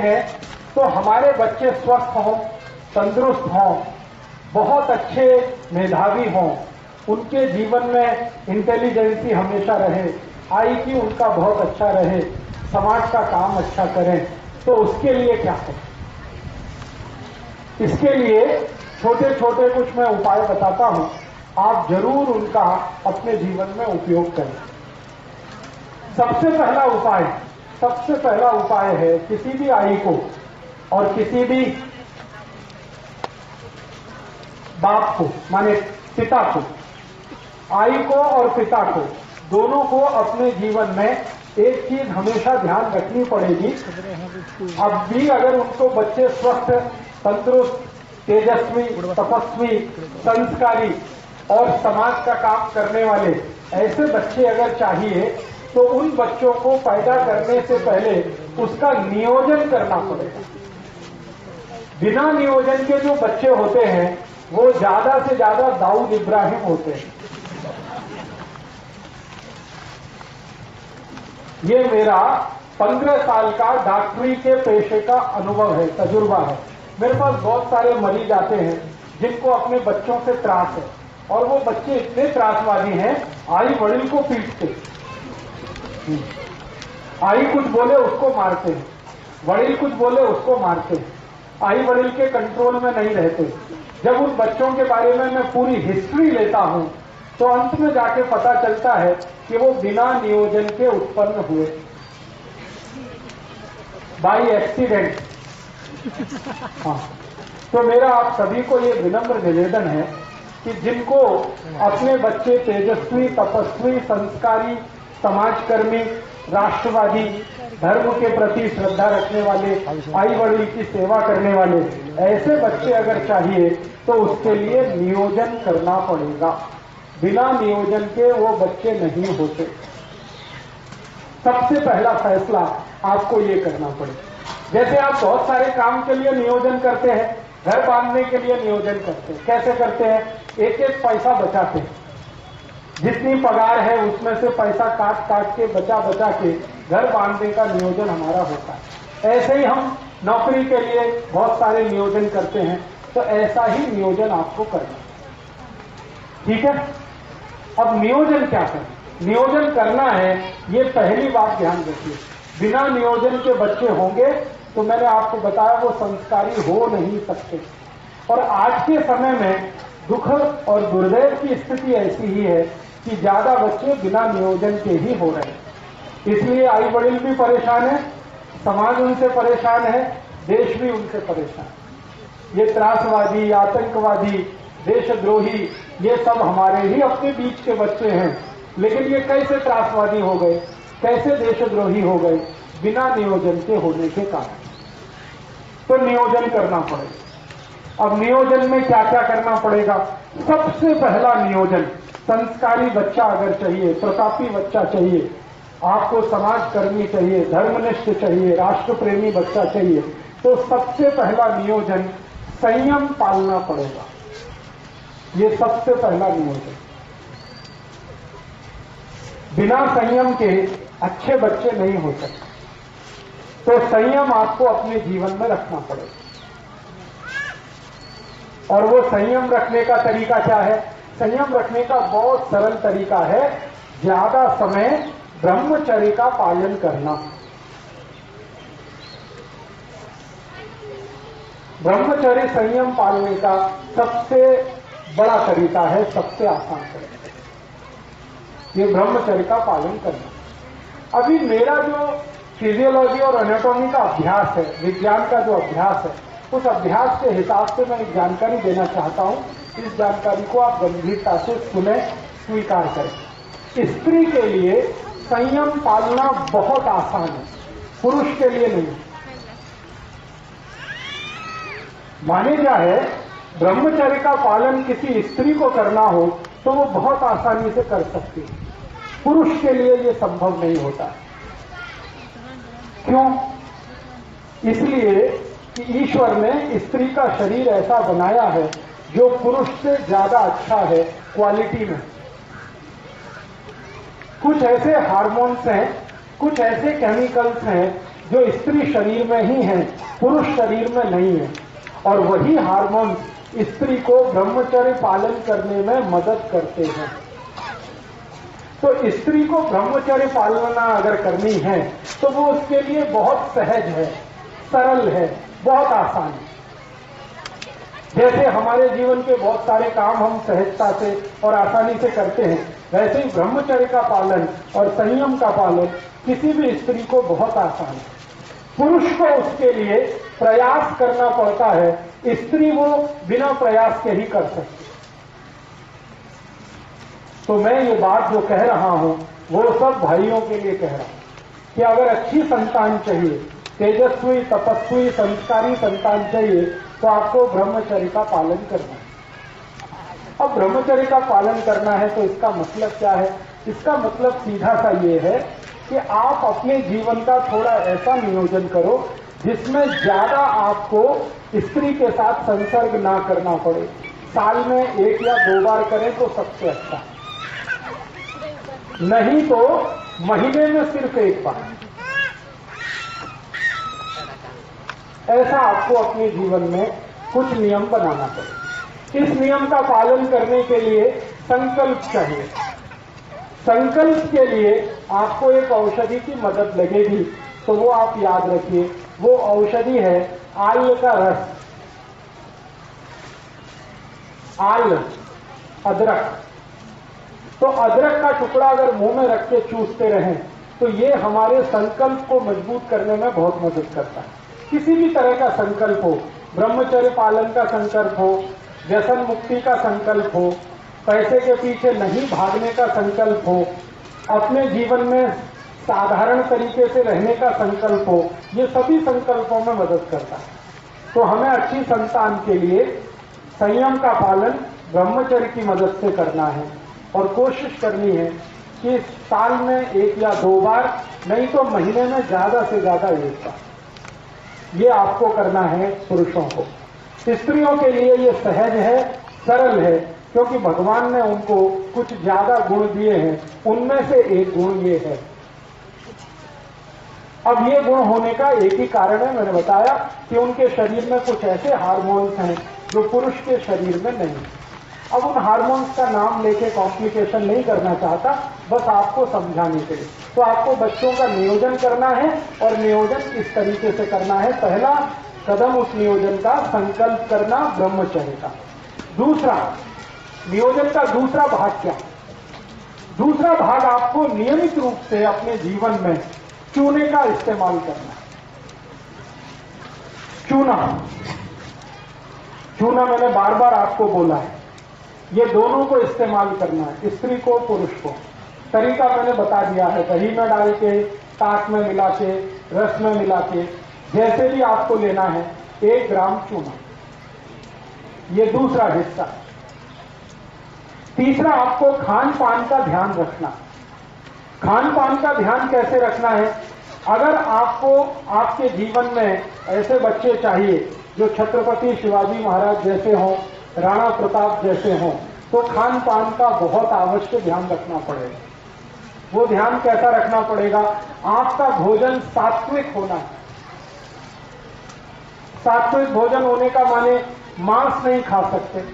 है तो हमारे बच्चे स्वस्थ हों, तंदुरुस्त हों, बहुत अच्छे मेधावी हों, उनके जीवन में इंटेलिजेंसी हमेशा रहे, IQ उनका बहुत अच्छा रहे, समाज का काम अच्छा करें, तो उसके लिए क्या करें? इसके लिए छोटे छोटे कुछ मैं उपाय बताता हूं, आप जरूर उनका अपने जीवन में उपयोग करें। सबसे पहला उपाय है किसी भी आई को और किसी भी बाप को, माने पिता को, आई को और पिता को, दोनों को अपने जीवन में एक चीज हमेशा ध्यान रखनी पड़ेगी। अब भी अगर उनको बच्चे स्वस्थ, तंदुरुस्त, तेजस्वी, तपस्वी, संस्कारी और समाज का काम करने वाले ऐसे बच्चे अगर चाहिए, तो उन बच्चों को पैदा करने से पहले उसका नियोजन करना पड़ेगा। बिना नियोजन के जो बच्चे होते हैं वो ज्यादा से ज्यादा दाऊद इब्राहिम होते हैं। ये मेरा 15 साल का डॉक्टरी के पेशे का अनुभव है, तजुर्बा है। मेरे पास बहुत सारे मरीज आते हैं जिनको अपने बच्चों से त्रास है, और वो बच्चे इतने त्रासवादी हैं, आई वड़िल को पीटते, आई कुछ बोले उसको मारते हैं, वड़िल कुछ बोले उसको मारते हैं, आई वड़िल के कंट्रोल में नहीं रहते। जब उन बच्चों के बारे में मैं पूरी हिस्ट्री लेता हूं तो अंत में जाके पता चलता है कि वो बिना नियोजन के उत्पन्न हुए, बाय एक्सीडेंट। हाँ, तो मेरा आप सभी को ये विनम्र निवेदन है कि जिनको अपने बच्चे तेजस्वी, तपस्वी, संस्कारी, समाजकर्मी, राष्ट्रवादी, धर्म के प्रति श्रद्धा रखने वाले, आई वड़िल की सेवा करने वाले ऐसे बच्चे अगर चाहिए तो उसके लिए नियोजन करना पड़ेगा। बिना नियोजन के वो बच्चे नहीं होते। सबसे पहला फैसला आपको ये करना पड़ेगा। जैसे आप बहुत सारे काम के लिए नियोजन करते हैं, घर बांधने के लिए नियोजन करते हैं, कैसे करते हैं? एक एक पैसा बचाते हैं, जितनी पगार है उसमें से पैसा काट काट के बचा के घर बांधने का नियोजन हमारा होता है। ऐसे ही हम नौकरी के लिए बहुत सारे नियोजन करते हैं, तो ऐसा ही नियोजन आपको करना है। ठीक है? अब नियोजन क्या करें? नियोजन करना है, ये पहली बात ध्यान रखिए। बिना नियोजन के बच्चे होंगे तो मैंने आपको बताया वो संस्कारी हो नहीं सकते। और आज के समय में दुख और दुर्दैव की स्थिति ऐसी ही है कि ज्यादा बच्चे बिना नियोजन के ही हो रहे हैं। इसलिए आई वड़िल भी परेशान है, समाज उनसे परेशान है, देश भी उनसे परेशान है। ये त्रासवादी, आतंकवादी, देशद्रोही, ये सब हमारे ही अपने बीच के बच्चे हैं, लेकिन ये कैसे त्रासवादी हो गए, कैसे देशद्रोही हो गए? बिना नियोजन के होने के कारण। तो नियोजन करना पड़ेगा। अब नियोजन में क्या क्या करना पड़ेगा? सबसे पहला नियोजन, संस्कारी बच्चा अगर चाहिए, प्रतापी बच्चा चाहिए, आपको समाजकर्मी चाहिए, धर्मनिष्ठ चाहिए, राष्ट्रप्रेमी बच्चा चाहिए, तो सबसे पहला नियोजन संयम पालना पड़ेगा। ये सबसे पहला नियोजन। बिना संयम के अच्छे बच्चे नहीं हो सकते। तो संयम आपको अपने जीवन में रखना पड़ेगा। और वो संयम रखने का तरीका क्या है? संयम रखने का बहुत सरल तरीका है, ज्यादा समय ब्रह्मचर्य का पालन करना। ब्रह्मचर्य संयम पालने का सबसे बड़ा तरीका है, सबसे आसान तरीका, ये ब्रह्मचर्य का पालन करना। अभी मेरा जो फिजियोलॉजी और एनाटॉमी का अभ्यास है, विज्ञान का जो अभ्यास है, उस अभ्यास के हिसाब से मैं एक जानकारी देना चाहता हूं। इस जानकारी को आप गंभीरता से सुने, स्वीकार करें। स्त्री के लिए संयम पालना बहुत आसान है, पुरुष के लिए नहीं। माने क्या है, ब्रह्मचर्य का पालन किसी स्त्री को करना हो तो वो बहुत आसानी से कर सकती है, पुरुष के लिए ये संभव नहीं होता। क्यों? इसलिए कि ईश्वर ने स्त्री का शरीर ऐसा बनाया है जो पुरुष से ज्यादा अच्छा है क्वालिटी में। कुछ ऐसे हार्मोन्स हैं, कुछ ऐसे केमिकल्स हैं जो स्त्री शरीर में ही है, पुरुष शरीर में नहीं है। और वही हार्मोन स्त्री को ब्रह्मचर्य पालन करने में मदद करते हैं। तो स्त्री को ब्रह्मचर्य पालना अगर करनी है तो वो उसके लिए बहुत सहज है, सरल है, बहुत आसान है। जैसे हमारे जीवन के बहुत सारे काम हम सहजता से और आसानी से करते हैं, वैसे ही ब्रह्मचर्य का पालन और संयम का पालन किसी भी स्त्री को बहुत आसान है। पुरुष को उसके लिए प्रयास करना पड़ता है, स्त्री वो बिना प्रयास के ही कर सकती। तो मैं ये बात जो कह रहा हूं वो सब भाइयों के लिए कह रहा हूं कि अगर अच्छी संतान चाहिए, तेजस्वी, तपस्वी, संस्कारी संतान चाहिए तो आपको ब्रह्मचर्य का पालन करना है। अब ब्रह्मचर्य का पालन करना है तो इसका मतलब क्या है? इसका मतलब सीधा सा ये है कि आप अपने जीवन का थोड़ा ऐसा नियोजन करो जिसमें ज्यादा आपको स्त्री के साथ संसर्ग ना करना पड़े। साल में 1 या 2 बार करें तो सबसे अच्छा, नहीं तो महीने में सिर्फ 1 बार। ऐसा आपको अपने जीवन में कुछ नियम बनाना पड़ेगा। इस नियम का पालन करने के लिए संकल्प चाहिए। संकल्प के लिए आपको एक औषधि की मदद लगेगी, तो वो आप याद रखिए, वो औषधि है आल का रस। आल, अदरक। तो अदरक का टुकड़ा अगर मुंह में रख के चूसते रहें तो ये हमारे संकल्प को मजबूत करने में बहुत मदद करता है। किसी भी तरह का संकल्प हो, ब्रह्मचर्य पालन का संकल्प हो, व्यसन मुक्ति का संकल्प हो, पैसे के पीछे नहीं भागने का संकल्प हो, अपने जीवन में साधारण तरीके से रहने का संकल्प हो, ये सभी संकल्पों में मदद करता है। तो हमें अच्छी संतान के लिए संयम का पालन ब्रह्मचर्य की मदद से करना है और कोशिश करनी है कि साल में 1 या 2 बार, नहीं तो महीने में ज्यादा से ज्यादा 1 बार, ये आपको करना है पुरुषों को। स्त्रियों के लिए ये सहज है, सरल है, क्योंकि भगवान ने उनको कुछ ज्यादा गुण दिए हैं, उनमें से एक गुण ये है। अब ये गुण होने का एक ही कारण है, मैंने बताया कि उनके शरीर में कुछ ऐसे हार्मोन्स हैं जो पुरुष के शरीर में नहीं। अब उन हार्मोन्स का नाम लेके कॉम्प्लिकेशन नहीं करना चाहता, बस आपको समझाने के लिए। तो आपको बच्चों का नियोजन करना है और नियोजन इस तरीके से करना है। पहला कदम उस नियोजन का संकल्प करना ब्रह्मचर्य का। दूसरा, नियोजन का दूसरा भाग क्या? दूसरा भाग आपको नियमित रूप से अपने जीवन में चूने का इस्तेमाल करना है। चूना मैंने बार बार आपको बोला है, ये दोनों को इस्तेमाल करना है, स्त्री को, पुरुष को। तरीका मैंने बता दिया है, दही में डाल के, ताक में मिला के, रस में मिला के, जैसे भी आपको लेना है। 1 ग्राम चूना, ये दूसरा हिस्सा। तीसरा, आपको खान पान का ध्यान रखना। खान पान का ध्यान कैसे रखना है? अगर आपको आपके जीवन में ऐसे बच्चे चाहिए जो छत्रपति शिवाजी महाराज जैसे हों, राणा प्रताप जैसे हों, तो खान पान का बहुत आवश्यक ध्यान रखना पड़ेगा। वो ध्यान कैसा रखना पड़ेगा? आपका भोजन सात्विक होना है। सात्विक भोजन होने का माने मांस नहीं खा सकते,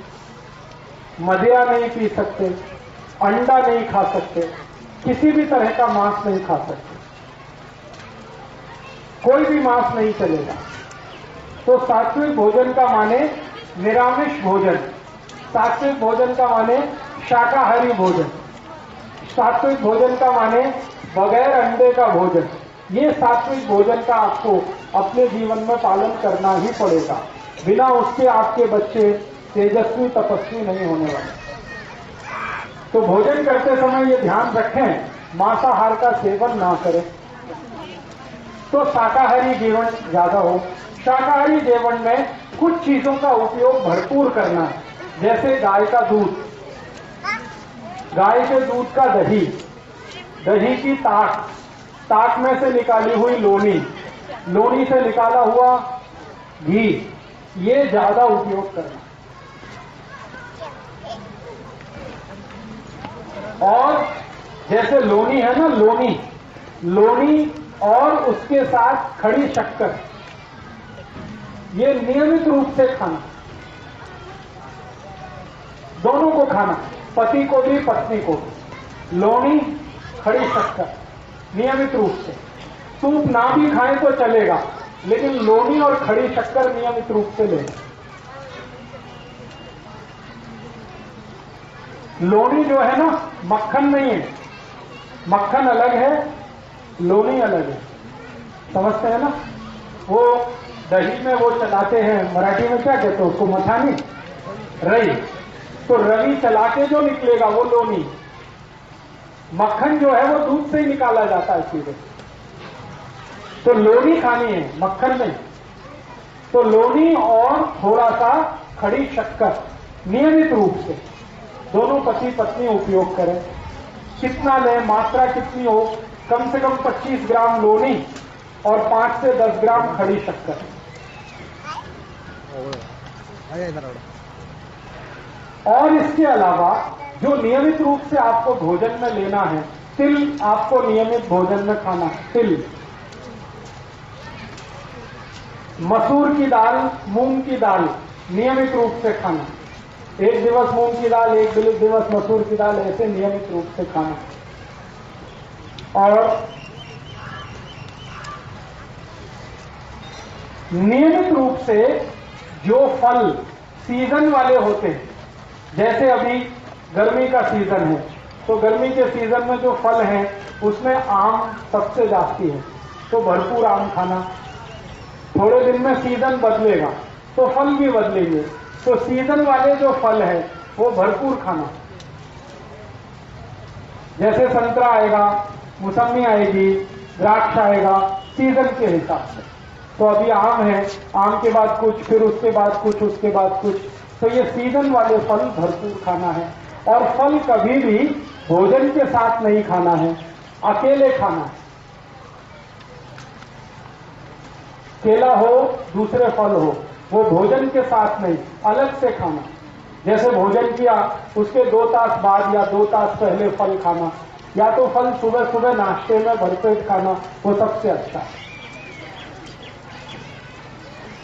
मदिरा नहीं पी सकते, अंडा नहीं खा सकते, किसी भी तरह का मांस नहीं खा सकते, कोई भी मांस नहीं चलेगा। तो सात्विक भोजन का माने निरामिष भोजन, सात्विक भोजन का माने शाकाहारी भोजन, सात्विक भोजन का माने बगैर अंडे का भोजन। ये सात्विक भोजन का आपको अपने जीवन में पालन करना ही पड़ेगा, बिना उसके आपके बच्चे तेजस्वी तपस्वी नहीं होने वाले। तो भोजन करते समय ये ध्यान रखें, मांसाहार का सेवन ना करें, तो शाकाहारी जीवन ज्यादा हो। शाकाहारी जीवन में कुछ चीजों का उपयोग भरपूर करना है, जैसे गाय का दूध, गाय के दूध का दही, दही की ताक, ताक में से निकाली हुई लोनी, लोनी से निकाला हुआ घी, ये ज्यादा उपयोग करना। और जैसे लोनी है ना, लोनी और उसके साथ खड़ी शक्कर, ये नियमित रूप से खाना, दोनों को खाना, पति को भी पत्नी को भी। लोनी, खड़ी शक्कर नियमित रूप से। सूप ना भी खाएं तो चलेगा, लेकिन लोनी और खड़ी शक्कर नियमित रूप से लें। लोनी जो है ना, मक्खन नहीं है, मक्खन अलग है, लोनी अलग है, समझते हैं ना? वो दही में वो चलाते हैं, मराठी में क्या कहते हैं उसको, मथानी, रई, तो रई चला के जो निकलेगा वो लोनी। मक्खन जो है वो दूध से ही निकाला जाता है सीधे, तो लोनी खानी है, मक्खन नहीं। तो लोनी और थोड़ा सा खड़ी शक्कर नियमित रूप से दोनों पति पत्नी उपयोग करें। कितना लें, मात्रा कितनी हो, कम से कम 25 ग्राम लोनी और 5 से 10 ग्राम खड़ी शक्कर। और इसके अलावा जो नियमित रूप से आपको भोजन में लेना है, तिल आपको नियमित भोजन में खाना है। तिल, मसूर की दाल, मूंग की दाल नियमित रूप से खाना। एक दिवस मूंग की दाल, एक दिवस मसूर की दाल, ऐसे नियमित रूप से खाना। और नियमित रूप से जो फल सीजन वाले होते हैं, जैसे अभी गर्मी का सीजन है, तो गर्मी के सीजन में जो फल हैं उसमें आम सबसे जास्ती है, तो भरपूर आम खाना। थोड़े दिन में सीजन बदलेगा तो फल भी बदलेंगे, तो सीजन वाले जो फल है वो भरपूर खाना। जैसे संतरा आएगा, मौसमी आएगी, द्राक्ष आएगा, सीजन के हिसाब से। तो अभी आम है, आम के बाद कुछ, फिर उसके बाद कुछ, उसके बाद कुछ, तो ये सीजन वाले फल भरपूर खाना है। और फल कभी भी भोजन के साथ नहीं खाना है, अकेले खाना है। केला हो, दूसरे फल हो, वो भोजन के साथ नहीं, अलग से खाना। जैसे भोजन किया उसके 2 तास बाद या 2 तास पहले फल खाना, या तो फल सुबह सुबह नाश्ते में भरपेट खाना, वो सबसे अच्छा है।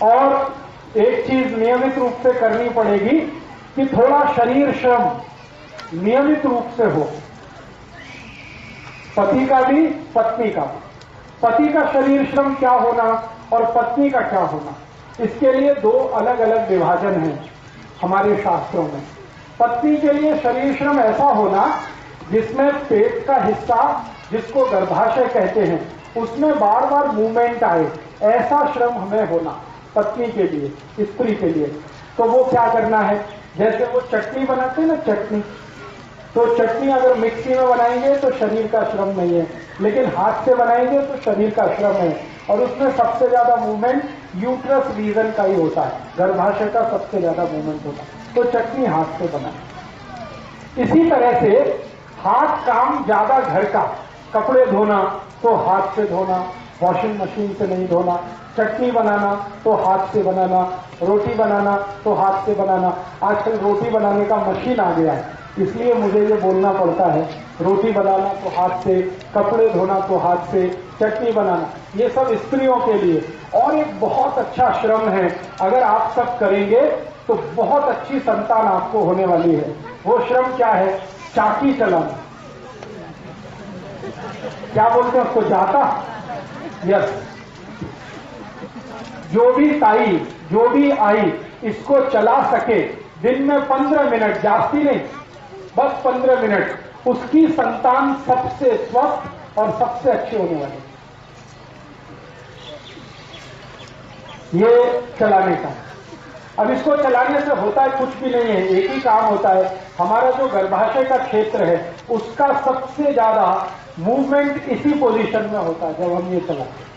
और एक चीज नियमित रूप से करनी पड़ेगी कि थोड़ा शरीर श्रम नियमित रूप से हो, पति का भी पत्नी का भी। पति का शरीर श्रम क्या होना और पत्नी का क्या होना, इसके लिए 2 अलग अलग विभाजन हैं हमारे शास्त्रों में। पत्नी के लिए शरीर श्रम ऐसा होना जिसमें पेट का हिस्सा, जिसको गर्भाशय कहते हैं, उसमें बार बार मूवमेंट आए, ऐसा श्रम हमें होना पत्नी के लिए, स्त्री के लिए। तो वो क्या करना है, जैसे वो चटनी बनाते हैं ना, चटनी, तो चटनी अगर मिक्सी में बनाएंगे तो शरीर का श्रम नहीं है, लेकिन हाथ से बनाएंगे तो शरीर का श्रम है। और उसमें सबसे ज्यादा मूवमेंट यूट्रस रीजन का ही होता है, गर्भाशय का सबसे ज्यादा मूवमेंट होता है, तो चटनी हाथ से बनाए। इसी तरह से हाथ काम ज्यादा घर का, कपड़े धोना तो हाथ से धोना, वॉशिंग मशीन से नहीं धोना, चटनी बनाना तो हाथ से बनाना, रोटी बनाना तो हाथ से बनाना। आजकल रोटी बनाने का मशीन आ गया है, इसलिए मुझे ये बोलना पड़ता है, रोटी बनाना तो हाथ से, कपड़े धोना तो हाथ से, चटनी बनाना, ये सब स्त्रियों के लिए। और एक बहुत अच्छा श्रम है, अगर आप सब करेंगे तो बहुत अच्छी संतान आपको होने वाली है। वो श्रम क्या है, चाकी चलाना। क्या बोलते हैं उसको, जाता, यस। जो भी ताई, जो भी आई इसको चला सके दिन में 15 मिनट, जास्ती नहीं, बस 15 मिनट, उसकी संतान सबसे स्वस्थ और सबसे अच्छी होने वाली। ये चलाने का। अब इसको चलाने से होता है कुछ भी नहीं है, एक ही काम होता है, हमारा जो गर्भाशय का क्षेत्र है उसका सबसे ज्यादा मूवमेंट इसी पोजीशन में होता है जब हम ये चलाते हैं।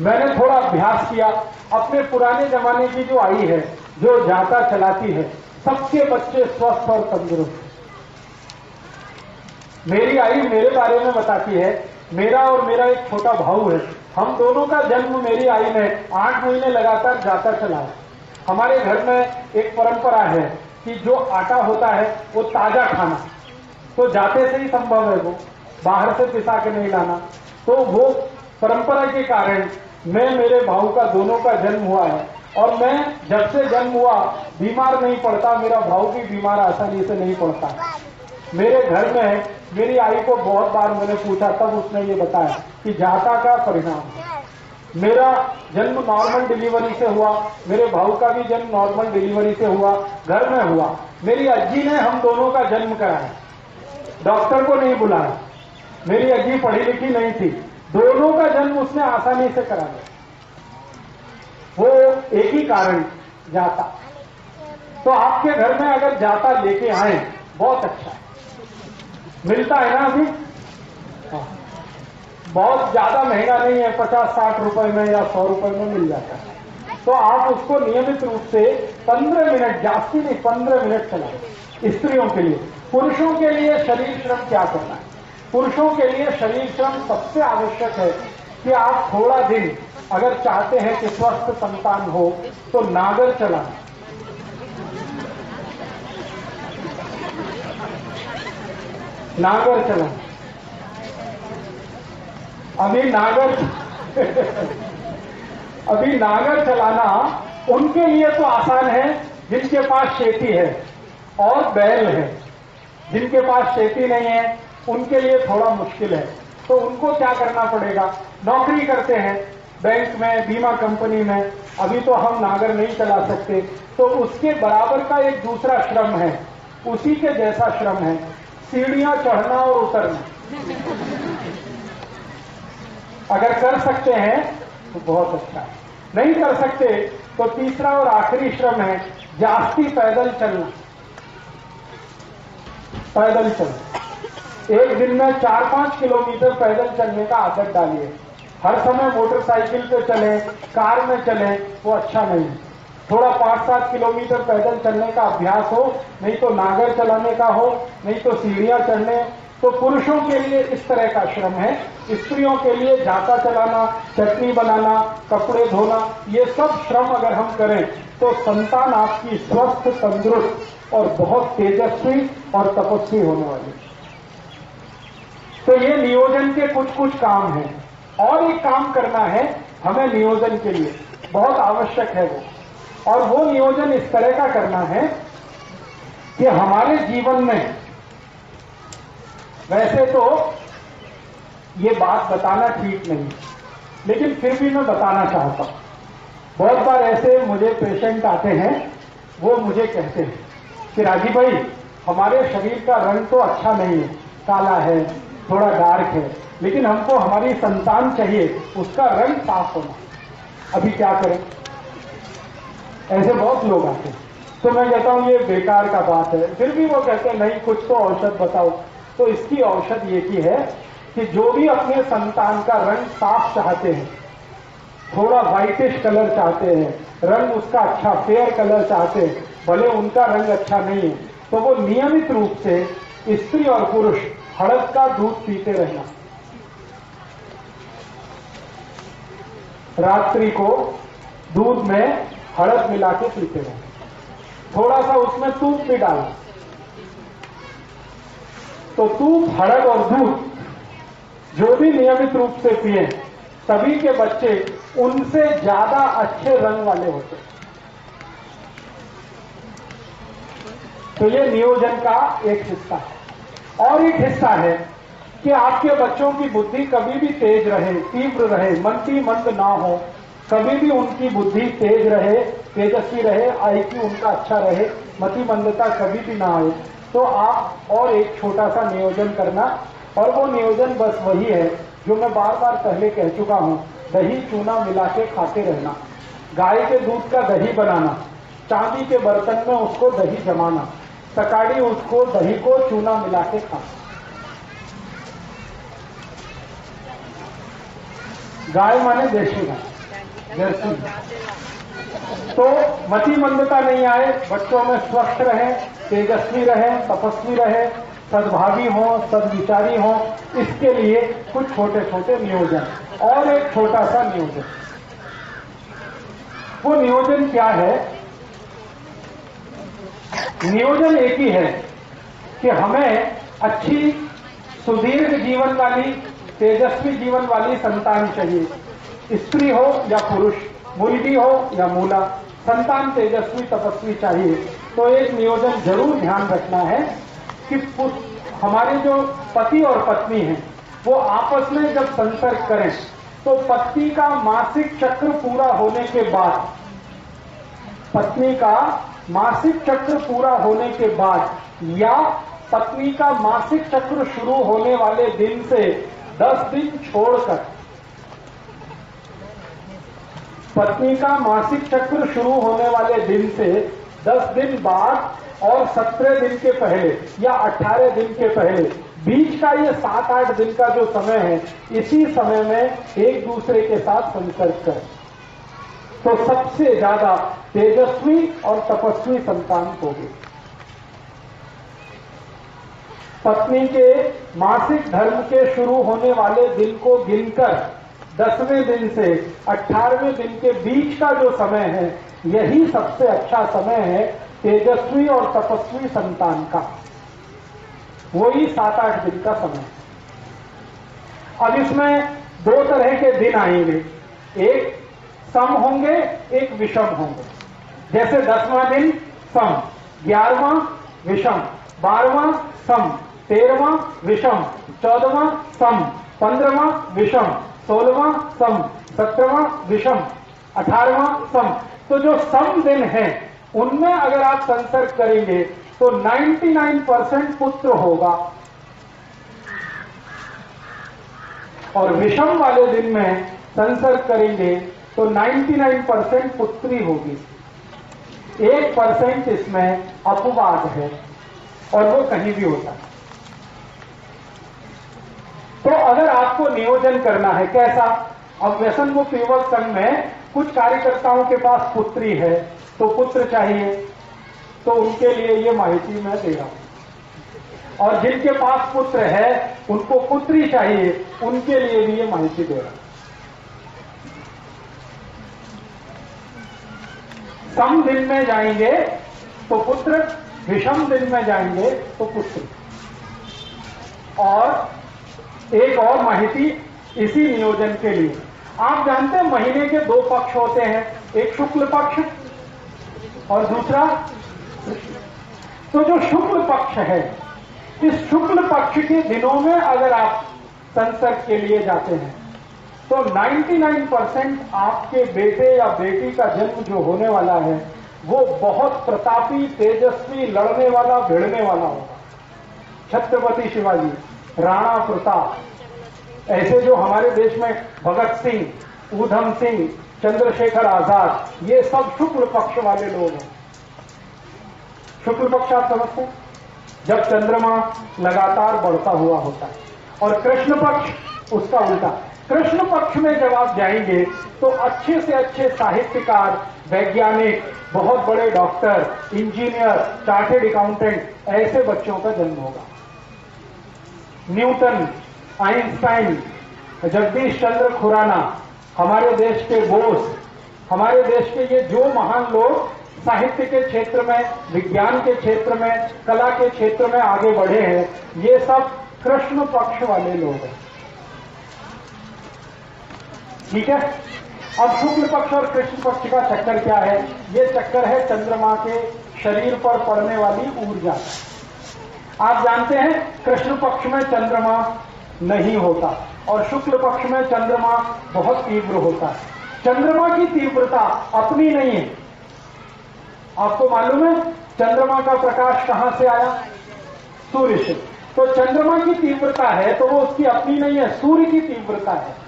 मैंने थोड़ा अभ्यास किया, अपने पुराने जमाने की जो आई है, जो जाता चलाती है, सबके बच्चे स्वस्थ और तंदुरुस्त। मेरी आई मेरे बारे में बताती है, मेरा और मेरा एक छोटा भाऊ है, हम दोनों का जन्म मेरी आई ने 8 महीने लगातार जाता चला है। हमारे घर में एक परंपरा है कि जो आटा होता है वो ताजा खाना, तो जाते से ही संभव है, वो बाहर से पिसा के नहीं लाना। तो वो परंपरा के कारण मैं, मेरे भाऊ का दोनों का जन्म हुआ है और मैं जब से जन्म हुआ बीमार नहीं पड़ता, मेरा भाऊ भी बीमार आसानी से नहीं पड़ता। मेरे घर में मेरी आई को बहुत बार मैंने पूछा, तब उसने ये बताया कि जाता का परिणाम है। मेरा जन्म नॉर्मल डिलीवरी से हुआ, मेरे भाऊ का भी जन्म नॉर्मल डिलीवरी से हुआ, घर में हुआ। मेरी अज्जी ने हम दोनों का जन्म कराया, डॉक्टर को नहीं बुलाया। मेरी अज्जी पढ़ी लिखी नहीं थी, दोनों का जन्म उसने आसानी से करा दिया। वो एक ही कारण, जाता। तो आपके घर में अगर जाता लेके आए, बहुत अच्छा है। मिलता है ना अभी? हाँ। बहुत ज्यादा महंगा नहीं है, 50-60 रुपए में या 100 रुपए में मिल जाता है। तो आप उसको नियमित रूप से 15 मिनट, जास्ती नहीं 15 मिनट चलाएं। स्त्रियों के लिए। पुरुषों के लिए शरीर श्रम क्या करना है? पुरुषों के लिए शरीर श्रम सबसे आवश्यक है कि आप थोड़ा दिन अगर चाहते हैं कि स्वस्थ संतान हो तो नागर चलाएं। नागर चलाएं। अभी नागर चलाना उनके लिए तो आसान है जिनके पास खेती है और बैल है। जिनके पास खेती नहीं है उनके लिए थोड़ा मुश्किल है। तो उनको क्या करना पड़ेगा? नौकरी करते हैं बैंक में, बीमा कंपनी में, अभी तो हम नागर नहीं चला सकते, तो उसके बराबर का एक दूसरा श्रम है, उसी के जैसा श्रम है, सीढ़ियां चढ़ना और उतरना। अगर कर सकते हैं तो बहुत अच्छा है, नहीं कर सकते तो तीसरा और आखिरी श्रम है जास्ती पैदल चलना। पैदल चलना, एक दिन में 4-5 किलोमीटर पैदल चलने का आदत डालिए। हर समय मोटरसाइकिल पे चलें, कार में चलें, वो अच्छा नहीं। थोड़ा 5-7 किलोमीटर पैदल चलने का अभ्यास हो, नहीं तो नागर चलाने का हो, नहीं तो सीढ़ियां चढ़ने। तो पुरुषों के लिए इस तरह का श्रम है, स्त्रियों के लिए जाता चलाना, चटनी बनाना, कपड़े धोना, ये सब श्रम अगर हम करें तो संतान आपकी स्वस्थ, तंदुरुस्त और बहुत तेजस्वी और तपस्वी होने वाली। तो ये नियोजन के कुछ कुछ काम हैं। और एक काम करना है हमें नियोजन के लिए, बहुत आवश्यक है वो। और वो नियोजन इस तरह का करना है कि हमारे जीवन में, वैसे तो ये बात बताना ठीक नहीं, लेकिन फिर भी मैं बताना चाहता हूं। बहुत बार ऐसे मुझे पेशेंट आते हैं, वो मुझे कहते हैं कि राजीव भाई, हमारे शरीर का रंग तो अच्छा नहीं है, काला है, थोड़ा डार्क है, लेकिन हमको हमारी संतान चाहिए, उसका रंग साफ होना। अभी क्या करें? ऐसे बहुत लोग आते हैं। तो मैं कहता हूं ये बेकार का बात है। फिर भी वो कहते हैं नहीं, कुछ तो औषध बताओ। तो इसकी औषध ये की है कि जो भी अपने संतान का रंग साफ चाहते हैं, थोड़ा व्हाइटिश कलर चाहते हैं, रंग उसका अच्छा फेयर कलर चाहते हैं, भले उनका रंग अच्छा नहीं है, तो वो नियमित रूप से स्त्री और पुरुष हड़द का दूध पीते रहना। रात्रि को दूध में हड़द मिला के पीते रहना, थोड़ा सा उसमें तूप भी डालना। तो तूप, हड़द और दूध जो भी नियमित रूप से पिए, सभी के बच्चे उनसे ज्यादा अच्छे रंग वाले होते हैं। तो ये नियोजन का एक हिस्सा है। और एक हिस्सा है कि आपके बच्चों की बुद्धि कभी भी तेज रहे, तीव्र रहे, मंदी मंद ना हो, कभी भी उनकी बुद्धि तेज रहे, तेजस्वी रहे, आईक्यू उनका अच्छा रहे, मति मंदता कभी भी ना आए। तो आप और एक छोटा सा नियोजन करना, और वो नियोजन बस वही है जो मैं बार बार पहले कह चुका हूं, दही चूना मिला के खाते रहना, गाय के दूध का दही बनाना, चांदी के बर्तन में उसको दही जमाना, सकाड़ी उसको दही को चूना मिला के खाना। गाय माने देशी गाय, जर्सी। तो मति मंदता नहीं आए, बच्चों में स्वस्थ रहे, तेजस्वी रहे, तपस्वी रहे, सद्भावी हो, सद्विचारी हो, इसके लिए कुछ छोटे छोटे नियोजन। और एक छोटा सा नियोजन, वो नियोजन क्या है? नियोजन एक ही है कि हमें अच्छी सुदीर्घ जीवन वाली, तेजस्वी जीवन वाली संतान चाहिए, स्त्री हो या पुरुष, मुलगी हो या मूला, संतान तेजस्वी तपस्वी चाहिए। तो एक नियोजन जरूर ध्यान रखना है कि हमारे जो पति और पत्नी हैं वो आपस में जब संसर्ग करें तो पत्नी का मासिक चक्र पूरा होने के बाद, पत्नी का मासिक चक्र पूरा होने के बाद या पत्नी का मासिक चक्र शुरू होने वाले दिन से 10 दिन छोड़कर, पत्नी का मासिक चक्र शुरू होने वाले दिन से 10 दिन बाद और 17 दिन के पहले या 18 दिन के पहले, बीच का ये 7-8 दिन का जो समय है, इसी समय में एक दूसरे के साथ संसर्ग करें तो सबसे ज्यादा तेजस्वी और तपस्वी संतान होगी। पत्नी के मासिक धर्म के शुरू होने वाले दिन को गिनकर 10वें दिन से 18वें दिन के बीच का जो समय है, यही सबसे अच्छा समय है तेजस्वी और तपस्वी संतान का। वही 7-8 दिन का समय। अब इसमें 2 तरह के दिन आएंगे, एक सम होंगे, एक विषम होंगे। जैसे 10वां दिन सम, 11वां विषम, 12वां सम, 13वां विषम, 14वां सम, 15वां विषम, 16वां सम, 17वां विषम, 18वां सम। तो जो सम दिन है उनमें अगर आप संसर्ग करेंगे तो 99% पुत्र होगा और विषम वाले दिन में संसर्ग करेंगे तो 99% पुत्री होगी। 1% इसमें अपवाद है और वो कहीं भी होता है। तो अगर आपको नियोजन करना है कैसा, अब व्यसन मुक्त युवक संघ में कुछ कार्यकर्ताओं के पास पुत्री है तो पुत्र चाहिए, तो उनके लिए ये माहिती मैं दे रहा हूं। और जिनके पास पुत्र है उनको पुत्री चाहिए, उनके लिए भी ये माहिती दे रहा हूं। सम दिन में जाएंगे तो पुत्र, विषम दिन में जाएंगे तो पुत्र। और एक और माहिती इसी नियोजन के लिए, आप जानते हैं महीने के 2 पक्ष होते हैं, एक शुक्ल पक्ष और दूसरा, तो जो शुक्ल पक्ष है, इस शुक्ल पक्ष के दिनों में अगर आप संसर्ग के लिए जाते हैं तो 99% आपके बेटे या बेटी का जन्म जो होने वाला है वो बहुत प्रतापी, तेजस्वी, लड़ने वाला, भिड़ने वाला होगा। छत्रपति शिवाजी, राणा प्रताप, ऐसे जो हमारे देश में भगत सिंह, ऊधम सिंह, चंद्रशेखर आजाद, ये सब शुक्ल पक्ष वाले लोग हैं। शुक्ल पक्ष आप समझते हैं, जब चंद्रमा लगातार बढ़ता हुआ होता है। और कृष्ण पक्ष उसका उल्टा। कृष्ण पक्ष में जब आप जाएंगे तो अच्छे से अच्छे साहित्यकार, वैज्ञानिक, बहुत बड़े डॉक्टर, इंजीनियर, चार्टेड अकाउंटेंट, ऐसे बच्चों का जन्म होगा। न्यूटन, आइंस्टाइन, जगदीश चंद्र खुराना, हमारे देश के बोस, हमारे देश के ये जो महान लोग साहित्य के क्षेत्र में, विज्ञान के क्षेत्र में, कला के क्षेत्र में आगे बढ़े हैं, ये सब कृष्ण पक्ष वाले लोग हैं। ठीक है। अब शुक्ल पक्ष और कृष्ण पक्ष का चक्कर क्या है? ये चक्कर है चंद्रमा के शरीर पर पड़ने वाली ऊर्जा। आप जानते हैं कृष्ण पक्ष में चंद्रमा नहीं होता और शुक्ल पक्ष में चंद्रमा बहुत तीव्र होता है। चंद्रमा की तीव्रता अपनी नहीं है। आपको मालूम है चंद्रमा का प्रकाश कहां से आया? सूर्य से। तो चंद्रमा की तीव्रता है तो वो उसकी अपनी नहीं है, सूर्य की तीव्रता है।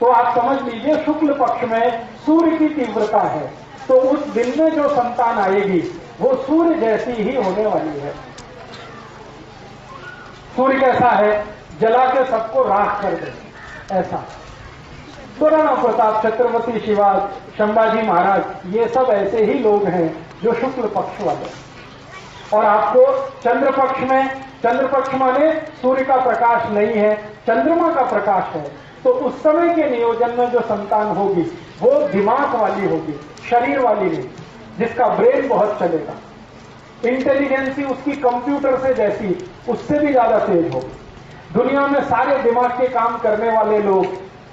तो आप समझ लीजिए शुक्ल पक्ष में सूर्य की तीव्रता है, तो उस दिन में जो संतान आएगी वो सूर्य जैसी ही होने वाली है। सूर्य कैसा है? जला के सबको राख कर दे, ऐसा। तो राणा प्रताप, छत्रपति शिवाजी, संभाजी महाराज, ये सब ऐसे ही लोग हैं जो शुक्ल पक्ष वाले। और आपको चंद्र पक्ष में, चंद्र पक्ष माने सूर्य का प्रकाश नहीं है, चंद्रमा का प्रकाश है, तो उस समय के नियोजन में जो संतान होगी वो दिमाग वाली होगी, शरीर वाली नहीं, जिसका ब्रेन बहुत चलेगा, इंटेलिजेंसी उसकी कंप्यूटर से जैसी, उससे भी ज्यादा तेज होगी। दुनिया में सारे दिमाग के काम करने वाले लोग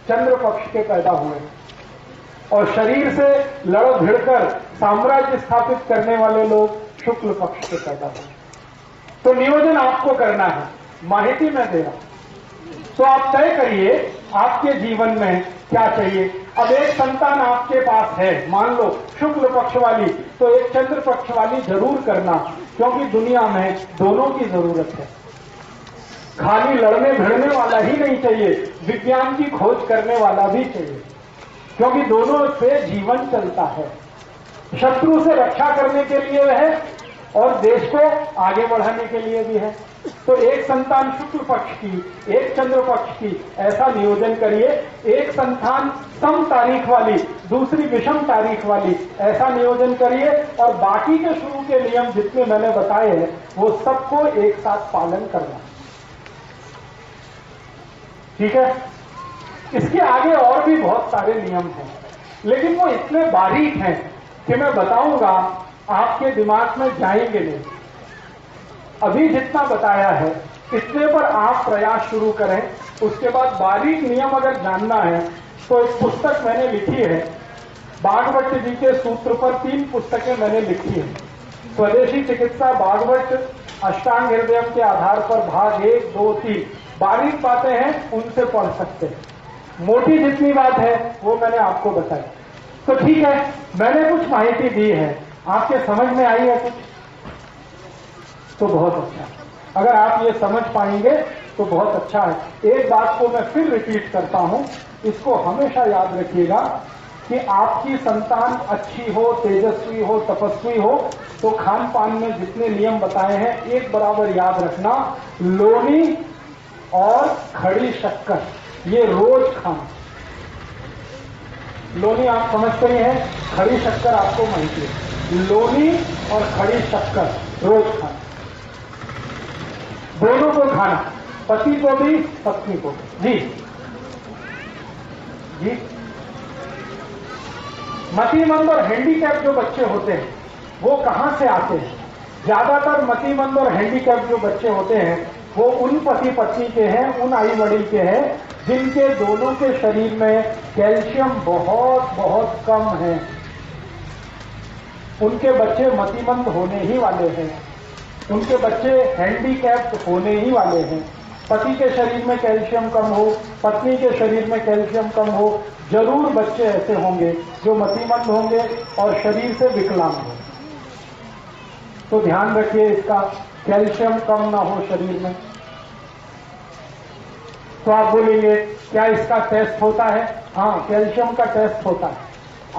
चंद्र पक्ष के पैदा हुए और शरीर से लड़ भिड़कर साम्राज्य स्थापित करने वाले लोग शुक्ल पक्ष के पैदा हुए। तो नियोजन आपको करना है, माहिती मैं दे रहा हूं। तो आप तय करिए आपके जीवन में क्या चाहिए। अब एक संतान आपके पास है, मान लो शुक्ल पक्ष वाली, तो एक चंद्र पक्ष वाली जरूर करना, क्योंकि दुनिया में दोनों की जरूरत है। खाली लड़ने भिड़ने वाला ही नहीं चाहिए, विज्ञान की खोज करने वाला भी चाहिए, क्योंकि दोनों से जीवन चलता है। शत्रु से रक्षा करने के लिए है और देश को आगे बढ़ाने के लिए भी है। तो एक संतान शुक्ल पक्ष की, एक चंद्र पक्ष की, ऐसा नियोजन करिए। एक संतान सम तारीख वाली, दूसरी विषम तारीख वाली, ऐसा नियोजन करिए। और बाकी के शुरू के नियम जितने मैंने बताए हैं वो सबको एक साथ पालन करना, ठीक है। इसके आगे और भी बहुत सारे नियम हैं, लेकिन वो इतने बारीक हैं कि मैं बताऊंगा आपके दिमाग में जाएंगे नहीं। अभी जितना बताया है इतने पर आप प्रयास शुरू करें। उसके बाद बारीक नियम अगर जानना है तो एक पुस्तक मैंने लिखी है, भागवत जी के सूत्र पर 3 पुस्तकें मैंने लिखी है। स्वदेशी चिकित्सा भागवत अष्टांग हृदय के आधार पर भाग 1, 2, 3 बारीक बातें हैं, उनसे पढ़ सकते हैं। मोटी जितनी बात है वो मैंने आपको बताई। तो ठीक है, मैंने कुछ माहिती दी है, आपके समझ में आई है कुछ, तो बहुत अच्छा। अगर आप ये समझ पाएंगे तो बहुत अच्छा है। एक बात को मैं फिर रिपीट करता हूं, इसको हमेशा याद रखिएगा कि आपकी संतान अच्छी हो, तेजस्वी हो, तपस्वी हो, तो खान पान में जितने नियम बताए हैं एक बराबर याद रखना। लोनी और खड़ी शक्कर ये रोज खाना। लोनी आप समझते ही हैं, खड़ी शक्कर आपको माहिती है। लोनी और खड़ी शक्कर रोज खाना, दोनों को खाना, पति को भी पत्नी को भी। जी जी, मतिमंद और हैंडीकैप जो बच्चे होते हैं वो कहां से आते हैं? ज्यादातर मतिमंद और हैंडीकैप जो बच्चे होते हैं वो उन पति पत्नी के हैं, उन आई वडील के हैं जिनके दोनों के शरीर में कैल्शियम बहुत बहुत कम है। उनके बच्चे मतिमंद होने ही वाले हैं, उनके बच्चे हैंडीकैप्ड होने ही वाले हैं। पति के शरीर में कैल्शियम कम हो, पत्नी के शरीर में कैल्शियम कम हो, जरूर बच्चे ऐसे होंगे जो मतिमंद होंगे और शरीर से विकलांग होंगे। तो ध्यान रखिए इसका, कैल्शियम कम ना हो शरीर में। तो आप बोलेंगे क्या इसका टेस्ट होता है? हाँ, कैल्शियम का टेस्ट होता है।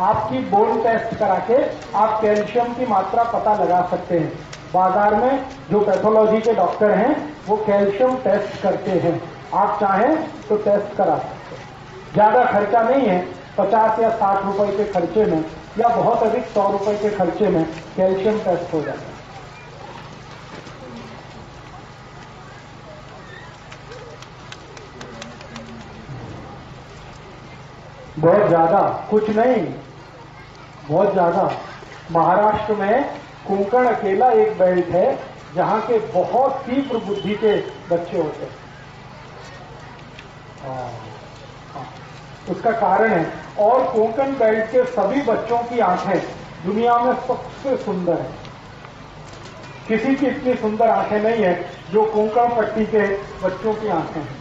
आपकी बोन टेस्ट करा के आप कैल्शियम की मात्रा पता लगा सकते हैं। बाजार में जो पैथोलॉजी के डॉक्टर हैं वो कैल्शियम टेस्ट करते हैं, आप चाहें तो टेस्ट करा सकते हैं। ज्यादा खर्चा नहीं है, 50 या 60 रुपए के खर्चे में या बहुत अधिक 100 रुपए के खर्चे में कैल्शियम टेस्ट हो जाता है। बहुत ज्यादा कुछ नहीं, बहुत ज्यादा। महाराष्ट्र में कोंकण अकेला एक बेल्ट है जहां के बहुत तीव्र बुद्धि के बच्चे होते हैं। उसका कारण है, और कोंकण बेल्ट के सभी बच्चों की आंखें दुनिया में सबसे सुंदर है। किसी की इतनी सुंदर आंखें नहीं है जो कोंकण पट्टी के बच्चों की आंखें हैं।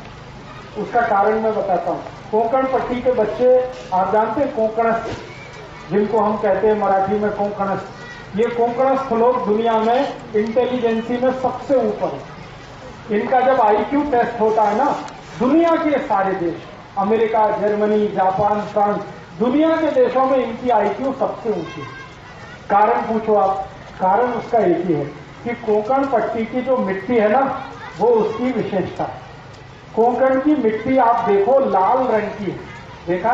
उसका कारण मैं बताता हूं। कोंकण पट्टी के बच्चे, आप जानते हैं कोंकणस्थ, जिनको हम कहते हैं मराठी में कोंकणस्थ, ये कोंकणस्थ लोग दुनिया में इंटेलिजेंसी में सबसे ऊपर है। इनका जब आईक्यू टेस्ट होता है ना, दुनिया के सारे देश, अमेरिका, जर्मनी, जापान, फ्रांस, दुनिया के देशों में इनकी आईक्यू सबसे ऊंची है। कारण पूछो आप, कारण उसका एक ही है कि कोंकण पट्टी की जो मिट्टी है ना, वो उसकी विशेषता है। कोंकण की मिट्टी आप देखो लाल रंग की है, देखा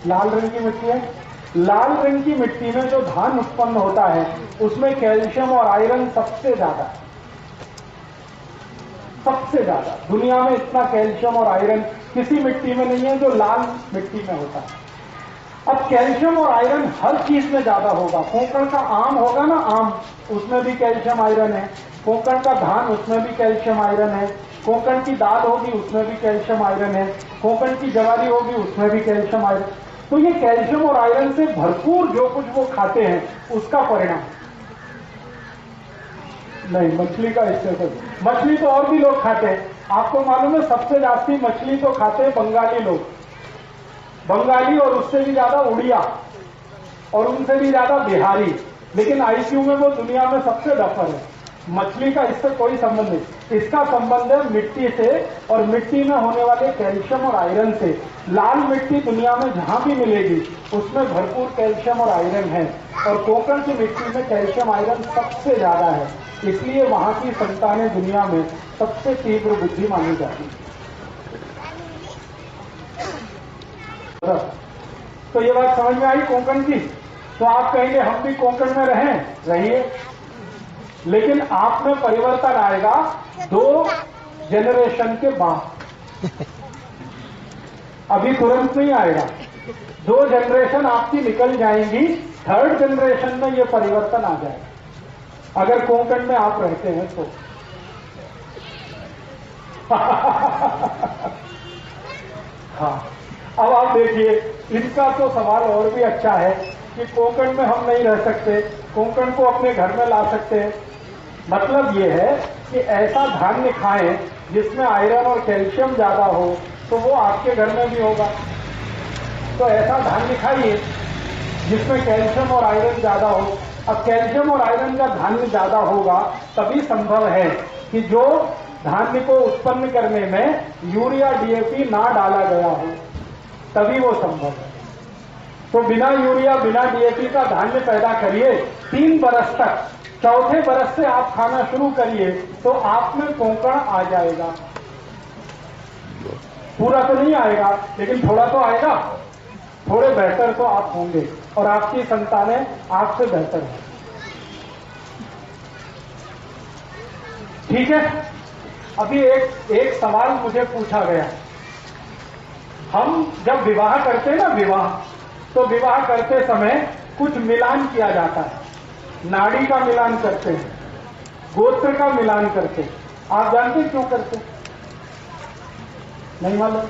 लाल रंग की मिट्टी है। लाल रंग की मिट्टी में जो धान उत्पन्न होता है उसमें कैल्शियम और आयरन सबसे ज्यादा, सबसे ज्यादा। दुनिया में इतना कैल्शियम और आयरन किसी मिट्टी में नहीं है जो लाल मिट्टी में होता है। अब कैल्शियम और आयरन हर चीज में ज्यादा होगा। कोंकण का आम होगा ना, आम, उसमें भी कैल्शियम आयरन है। कोंकण का धान, उसमें भी कैल्शियम आयरन है। कोंकण की दाल होगी उसमें भी कैल्शियम आयरन है, कोंकण की जवारी होगी उसमें भी कैल्शियम आयरन। तो ये कैल्शियम और आयरन से भरपूर जो कुछ वो खाते हैं उसका परिणाम। नहीं, मछली का इससे तो, मछली तो और भी लोग खाते हैं। आपको मालूम है सबसे जास्ती मछली तो खाते हैं बंगाली लोग, बंगाली, और उससे भी ज्यादा उड़िया, और उनसे भी ज्यादा बिहारी। लेकिन आईक्यू में वो दुनिया में सबसे डफर है। मछली का इससे कोई संबंध नहीं, इसका संबंध है मिट्टी से, और मिट्टी में होने वाले कैल्शियम और आयरन से। लाल मिट्टी दुनिया में जहां भी मिलेगी उसमें भरपूर कैल्शियम और आयरन है, और कोंकण की मिट्टी में कैल्शियम आयरन सबसे ज्यादा है, इसलिए वहां की संतानें दुनिया में सबसे तीव्र बुद्धि मानी जाती है। तो ये बात समझ में आई कोंकण की। तो आप कहेंगे हम भी कोंकण में रहिए, लेकिन आप में परिवर्तन आएगा 2 जनरेशन के बाद, अभी तुरंत नहीं आएगा। 2 जनरेशन आपकी निकल जाएंगी, 3rd जनरेशन में ये परिवर्तन आ जाएगा, अगर कोंकण में आप रहते हैं तो। हाँ, अब आप देखिए, इनका तो सवाल और भी अच्छा है कि कोंकण में हम नहीं रह सकते, कोंकण को अपने घर में ला सकते हैं। मतलब ये है कि ऐसा धान्य खाएं जिसमें आयरन और कैल्शियम ज्यादा हो, तो वो आपके घर में भी होगा। तो ऐसा धान्य खाइए जिसमें कैल्शियम और आयरन ज्यादा हो। अब कैल्शियम और आयरन का धान्य ज्यादा होगा तभी संभव है कि जो धान्य को उत्पन्न करने में यूरिया डीएपी ना डाला गया हो, तभी वो संभव है। तो बिना यूरिया बिना डीएपी का धान्य पैदा करिए 3 बरस तक, 4थे बरस से आप खाना शुरू करिए तो आप में कोंकण आ जाएगा। पूरा तो नहीं आएगा लेकिन थोड़ा तो आएगा, थोड़े बेहतर तो आप होंगे, और आपकी संतानें आपसे बेहतर हैं। ठीक है। अभी एक सवाल मुझे पूछा गया, हम जब विवाह करते हैं ना, तो विवाह करते समय कुछ मिलान किया जाता है, नाड़ी का मिलान करते हैं, गोत्र का मिलान करते हैं। आप जानते क्यों करते हैं? नहीं मालूम?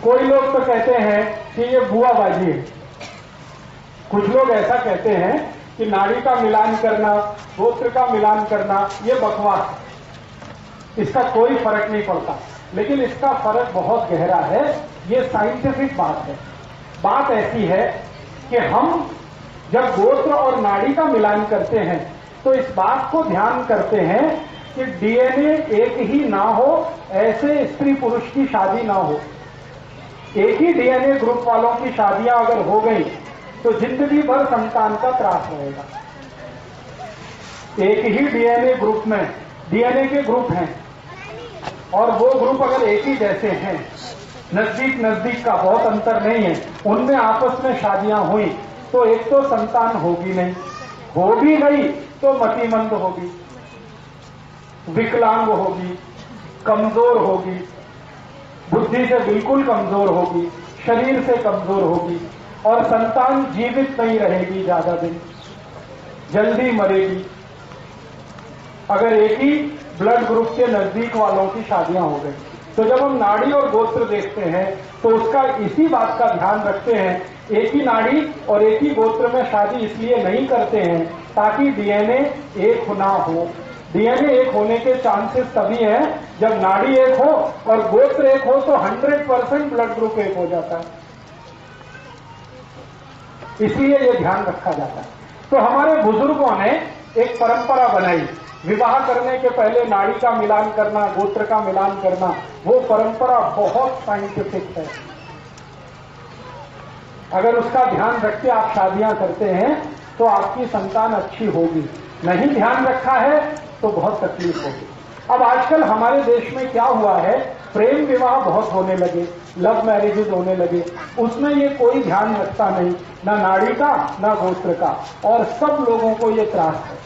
कोई लोग तो कहते हैं कि ये बुआबाजी है, कुछ लोग ऐसा कहते हैं कि नाड़ी का मिलान करना, गोत्र का मिलान करना ये बकवास है, इसका कोई फर्क नहीं पड़ता। लेकिन इसका फर्क बहुत गहरा है, ये साइंटिफिक बात है। बात ऐसी है कि हम जब गोत्र और नाड़ी का मिलान करते हैं तो इस बात को ध्यान करते हैं कि डीएनए एक ही ना हो, ऐसे स्त्री पुरुष की शादी ना हो। एक ही डीएनए ग्रुप वालों की शादियां अगर हो गई तो जिंदगी भर संतान का त्रास रहेगा। एक ही डीएनए ग्रुप में, डीएनए के ग्रुप हैं और वो ग्रुप अगर एक ही जैसे हैं, नजदीक का बहुत अंतर नहीं है, उनमें आपस में शादियां हुई तो एक तो संतान होगी नहीं, हो भी गई तो मतिमंद होगी, विकलांग होगी, कमजोर होगी, बुद्धि से बिल्कुल कमजोर होगी, शरीर से कमजोर होगी, और संतान जीवित नहीं रहेगी ज्यादा दिन, जल्दी मरेगी। अगर एक ही ब्लड ग्रुप के नजदीक वालों की शादियां हो गई, तो जब हम नाड़ी और गोत्र देखते हैं तो उसका इसी बात का ध्यान रखते हैं। एक ही नाड़ी और एक ही गोत्र में शादी इसलिए नहीं करते हैं ताकि डीएनए एक ना हो। डीएनए एक होने के चांसेस तभी हैं जब नाड़ी एक हो और गोत्र एक हो, तो 100% ब्लड ग्रुप एक हो जाता है, इसलिए ये ध्यान रखा जाता है। तो हमारे बुजुर्गों ने एक परंपरा बनाई, विवाह करने के पहले नाड़ी का मिलान करना, गोत्र का मिलान करना। वो परंपरा बहुत साइंटिफिक है, अगर उसका ध्यान रख के आप शादियां करते हैं तो आपकी संतान अच्छी होगी। नहीं ध्यान रखा है तो बहुत तकलीफ होगी। अब आजकल हमारे देश में क्या हुआ है, प्रेम विवाह बहुत होने लगे, लव मैरिजेज होने लगे, उसमें ये कोई ध्यान रखता नहीं, ना नाड़ी का ना गोत्र का, और सब लोगों को ये त्रास है।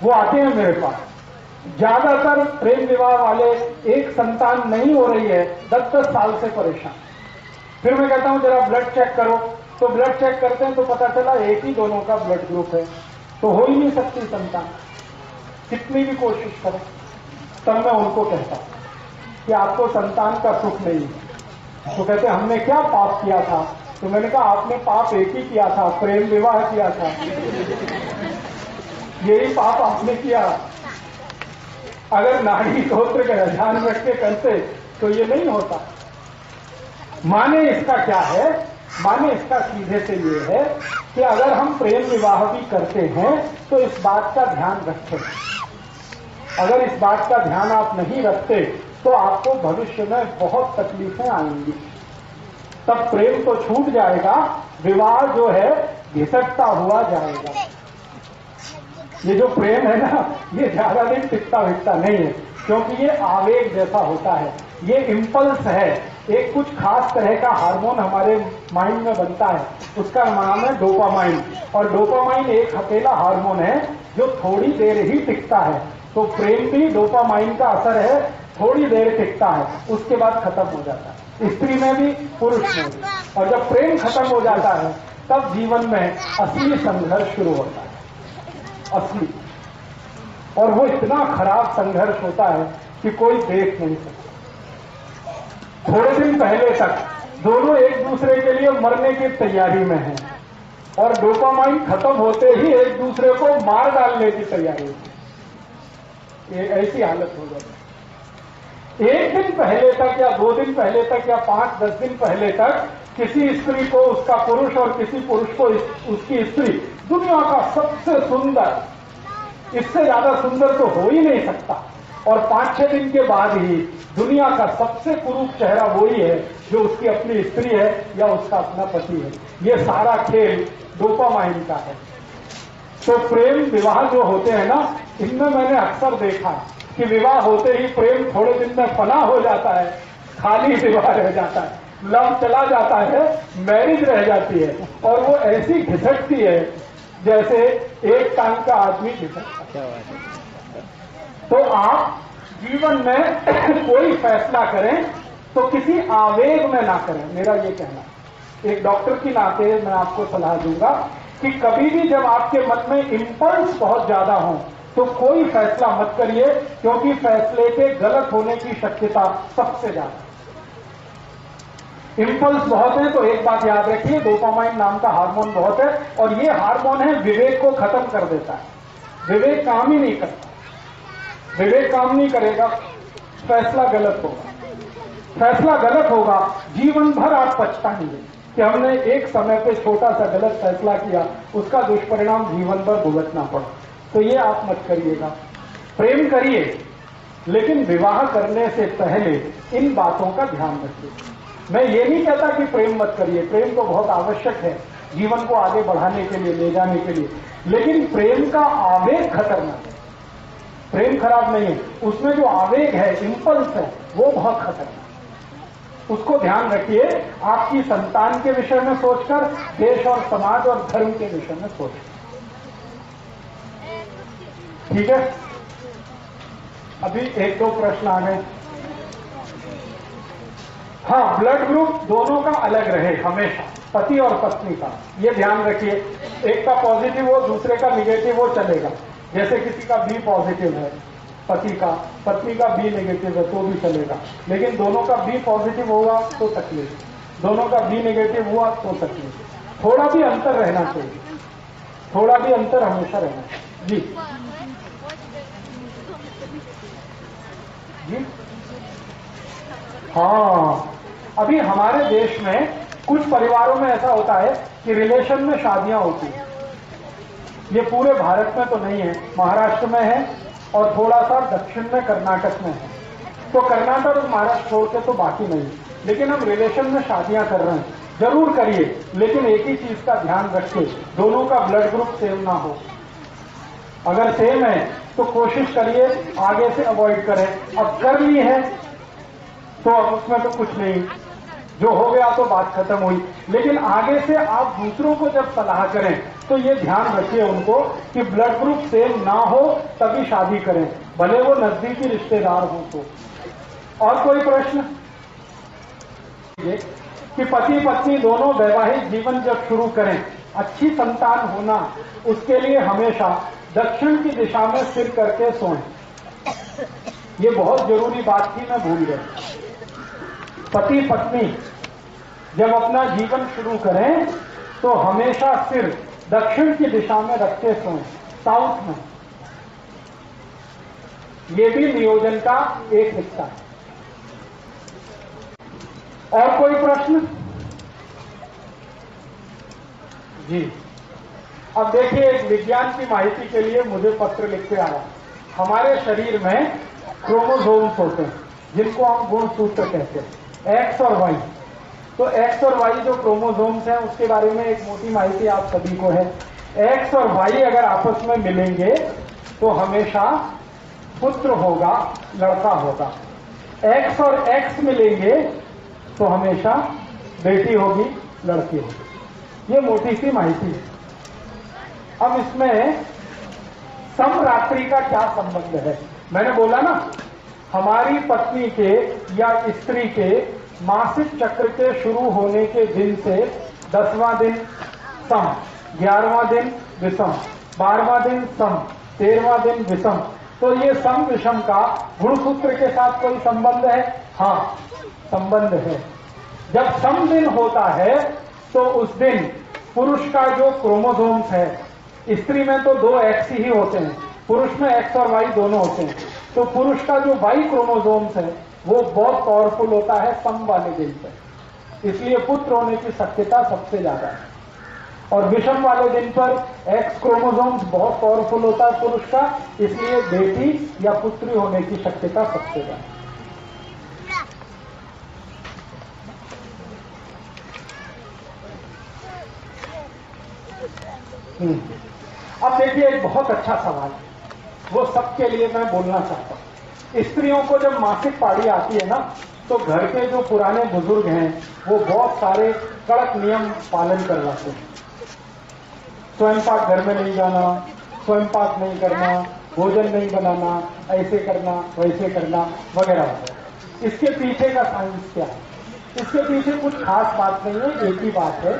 वो आते हैं मेरे पास, ज्यादातर प्रेम विवाह वाले एक संतान नहीं हो रही है, 10-10 साल से परेशान। फिर मैं कहता हूं जरा ब्लड चेक करो, तो ब्लड चेक करते हैं तो पता चला एक ही दोनों का ब्लड ग्रुप है, तो हो ही नहीं सकती संतान, कितनी भी कोशिश करें। तब मैं उनको कहता कि आपको संतान का सुख नहीं है। तो कहते हमने क्या पाप किया था? तो मैंने कहा आपने पाप एक ही किया था, प्रेम विवाह किया था। यही पाप आपने किया। अगर नाड़ी गोत्र का ध्यान रख के करते तो ये नहीं होता। माने इसका क्या है? माने इसका सीधे से ये है कि अगर हम प्रेम विवाह भी करते हैं तो इस बात का ध्यान रखें। अगर इस बात का ध्यान आप नहीं रखते तो आपको भविष्य में बहुत तकलीफें आएंगी। तब प्रेम तो छूट जाएगा, विवाह जो है घिसटता हुआ जाएगा। ये जो प्रेम है ना, ये ज्यादा दिन टिकता विकता नहीं है, क्योंकि ये आवेग जैसा होता है, ये इम्पल्स है। एक कुछ खास तरह का हार्मोन हमारे माइंड में बनता है, उसका नाम है डोपामाइन। और डोपामाइन एक अकेला हार्मोन है जो थोड़ी देर ही टिकता है। तो प्रेम भी डोपामाइन का असर है, थोड़ी देर टिकता है, उसके बाद खत्म हो जाता है। स्त्री में भी, पुरुष में भी। और जब प्रेम खत्म हो जाता है तब जीवन में असली संघर्ष शुरू होता है, असली। और वो इतना खराब संघर्ष होता है कि कोई देख नहीं सकता। थोड़े दिन पहले तक दोनों एक दूसरे के लिए मरने की तैयारी में हैं और डोपामाइन खत्म होते ही एक दूसरे को मार डालने की तैयारी में। ये ऐसी हालत हो जाती है। एक दिन पहले तक या 2 दिन पहले तक या 5-10 दिन पहले तक किसी स्त्री को उसका पुरुष और किसी पुरुष को उसकी स्त्री दुनिया का सबसे सुंदर, इससे ज्यादा सुंदर तो हो ही नहीं सकता। और 5-6 दिन के बाद ही दुनिया का सबसे कुरूप चेहरा वही है जो उसकी अपनी स्त्री है या उसका अपना पति है। ये सारा खेल डोपामाइन का है। तो प्रेम विवाह जो होते हैं ना, इनमें मैंने अक्सर देखा कि विवाह होते ही प्रेम थोड़े दिन में फना हो जाता है, खाली विवाह रह जाता है, लव चला जाता है, मैरिज रह जाती है। और वो ऐसी घिसटती है जैसे एक टांग का आदमी घिसटता है। तो आप जीवन में कोई फैसला करें तो किसी आवेग में ना करें, मेरा ये कहना। एक डॉक्टर की नाते मैं आपको सलाह दूंगा कि कभी भी जब आपके मन में इंपल्स बहुत ज्यादा हो तो कोई फैसला मत करिए, क्योंकि फैसले के गलत होने की शक्यता सबसे ज्यादा। इंपल्स बहुत है तो एक बात याद रखिए, डोपामाइन नाम का हार्मोन बहुत है और ये हार्मोन है विवेक को खत्म कर देता है। विवेक काम ही नहीं करता। विवेक काम नहीं करेगा, फैसला गलत होगा। फैसला गलत होगा, जीवन भर आप पछताएंगे कि हमने एक समय पे छोटा सा गलत फैसला किया, उसका दुष्परिणाम जीवन भर भुगतना पड़ा। तो ये आप मत करिएगा। प्रेम करिए, लेकिन विवाह करने से पहले इन बातों का ध्यान रखिए। मैं ये नहीं कहता कि प्रेम मत करिए, प्रेम तो बहुत आवश्यक है जीवन को आगे बढ़ाने के लिए, ले जाने के लिए, लेकिन प्रेम का आवेग खतरनाक है। प्रेम खराब नहीं है, उसमें जो आवेग है, इंपल्स है, वो बहुत खतरनाक है। उसको ध्यान रखिए, आपकी संतान के विषय में सोचकर, देश और समाज और धर्म के विषय में सोचकर। ठीक है, अभी 1-2 प्रश्न आ गए। हाँ, ब्लड ग्रुप दोनों का अलग रहे हमेशा, पति और पत्नी का, ये ध्यान रखिए। एक का पॉजिटिव हो, दूसरे का निगेटिव हो, चलेगा। जैसे किसी का बी पॉजिटिव है पति का, पत्नी का बी नेगेटिव है तो भी चलेगा, लेकिन दोनों का बी पॉजिटिव होगा तो तकलीफ, दोनों का बी नेगेटिव हुआ तो तकलीफ। थोड़ा भी अंतर रहना चाहिए, थोड़ा भी अंतर हमेशा रहना चाहिए। जी जी हाँ, अभी हमारे देश में कुछ परिवारों में ऐसा होता है कि रिलेशन में शादियां होती हैं। ये पूरे भारत में तो नहीं है, महाराष्ट्र में है और थोड़ा सा दक्षिण में कर्नाटक में है। तो कर्नाटक और महाराष्ट्र छोड़ के तो बाकी नहीं, लेकिन हम रिलेशन में शादियां कर रहे हैं। जरूर करिए, लेकिन एक ही चीज का ध्यान रखिए, दोनों का ब्लड ग्रुप सेम ना हो। अगर सेम है तो कोशिश करिए आगे से अवॉइड करें। अब कर ली है तो अब उसमें तो कुछ नहीं, जो हो गया तो बात खत्म हुई। लेकिन आगे से आप दूसरों को जब सलाह करें तो ये ध्यान रखिए उनको कि ब्लड ग्रुप सेम ना हो तभी शादी करें, भले वो नजदीकी रिश्तेदार हो तो। और कोई प्रश्न? कि पति पत्नी दोनों वैवाहिक जीवन जब शुरू करें, अच्छी संतान होना, उसके लिए हमेशा दक्षिण की दिशा में सिर करके सोएं। ये बहुत जरूरी बात थी, मैं भूल गया। पति पत्नी जब अपना जीवन शुरू करें तो हमेशा सिर दक्षिण की दिशा में रखते सोएं, साउथ में। ये भी नियोजन का एक हिस्सा है। और कोई प्रश्न? जी, अब देखिए, एक विज्ञान की माहिती के लिए मुझे पत्र लिख के आया। हमारे शरीर में क्रोमोसोम्स होते हैं जिनको हम गुणसूत्र कहते हैं, एक्स और वाई। तो एक्स और वाई जो क्रोमोसोम्स हैं उसके बारे में एक मोटी माहिती आप सभी को है। एक्स और वाई अगर आपस में मिलेंगे तो हमेशा पुत्र होगा, लड़का होगा। एक्स और एक्स मिलेंगे तो हमेशा बेटी होगी, लड़की होगी। ये मोटी सी माहिती है। अब इसमें समरात्रि का क्या संबंध है? मैंने बोला ना, हमारी पत्नी के या स्त्री के मासिक चक्र के शुरू होने के दिन से 10वां दिन सम, 11वां दिन विषम, 12वां दिन सम, 13वां दिन विषम। तो ये सम विषम का गुणसूत्र के साथ कोई संबंध है? हाँ, संबंध है। जब सम दिन होता है तो उस दिन पुरुष का जो क्रोमोसोम्स है, स्त्री में तो 2 एक्स ही होते हैं, पुरुष में एक्स और वाई दोनों होते हैं। तो पुरुष का जो वाई क्रोमोसोम्स है वो बहुत पावरफुल होता है सम वाले दिन पर, इसलिए पुत्र होने की शक्यता सबसे ज्यादा है। और विषम वाले दिन पर एक्स क्रोमोसोम्स बहुत पावरफुल होता है पुरुष का, इसलिए बेटी या पुत्री होने की शक्यता सबसे ज्यादा है। अब देखिए, एक बहुत अच्छा सवाल है, वो सबके लिए मैं बोलना चाहता हूं। स्त्रियों को जब मासिक पाड़ी आती है ना, तो घर के जो पुराने बुजुर्ग हैं वो बहुत सारे कड़क नियम पालन करवाते हैं। स्वयंपाक घर में नहीं जाना, स्वयंपाक नहीं करना, भोजन नहीं बनाना, ऐसे करना, वैसे करना, वगैरह वगैरह। इसके पीछे का साइंस क्या है? इसके पीछे कुछ खास बात नहीं है। एक ही बात है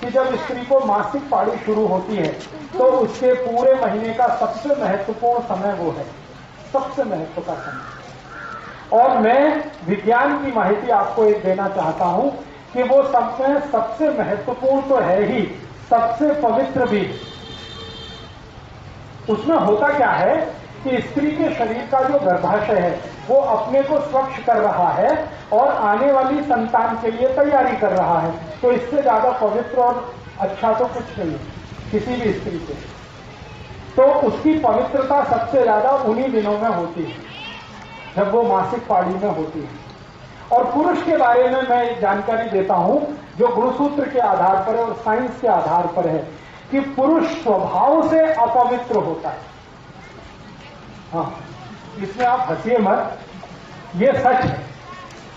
कि जब स्त्री को मासिक पाड़ी शुरू होती है तो उसके पूरे महीने का सबसे महत्वपूर्ण समय वो है, सबसे महत्व का समय। और मैं विज्ञान की माहिती आपको एक देना चाहता हूं कि वो समय सबसे महत्वपूर्ण तो है ही, सबसे पवित्र भी। उसमें होता क्या है कि स्त्री के शरीर का जो गर्भाशय है वो अपने को स्वच्छ कर रहा है और आने वाली संतान के लिए तैयारी कर रहा है। तो इससे ज्यादा पवित्र और अच्छा तो कुछ नहीं है किसी भी स्त्री के। तो उसकी पवित्रता सबसे ज्यादा उन्हीं दिनों में होती है जब वो मासिक पाड़ी में होती है। और पुरुष के बारे में मैं एक जानकारी देता हूं जो गुणसूत्र के आधार पर है और साइंस के आधार पर है कि पुरुष स्वभाव से अपवित्र होता है। हाँ, इसमें आप हंसिए मत, ये सच है।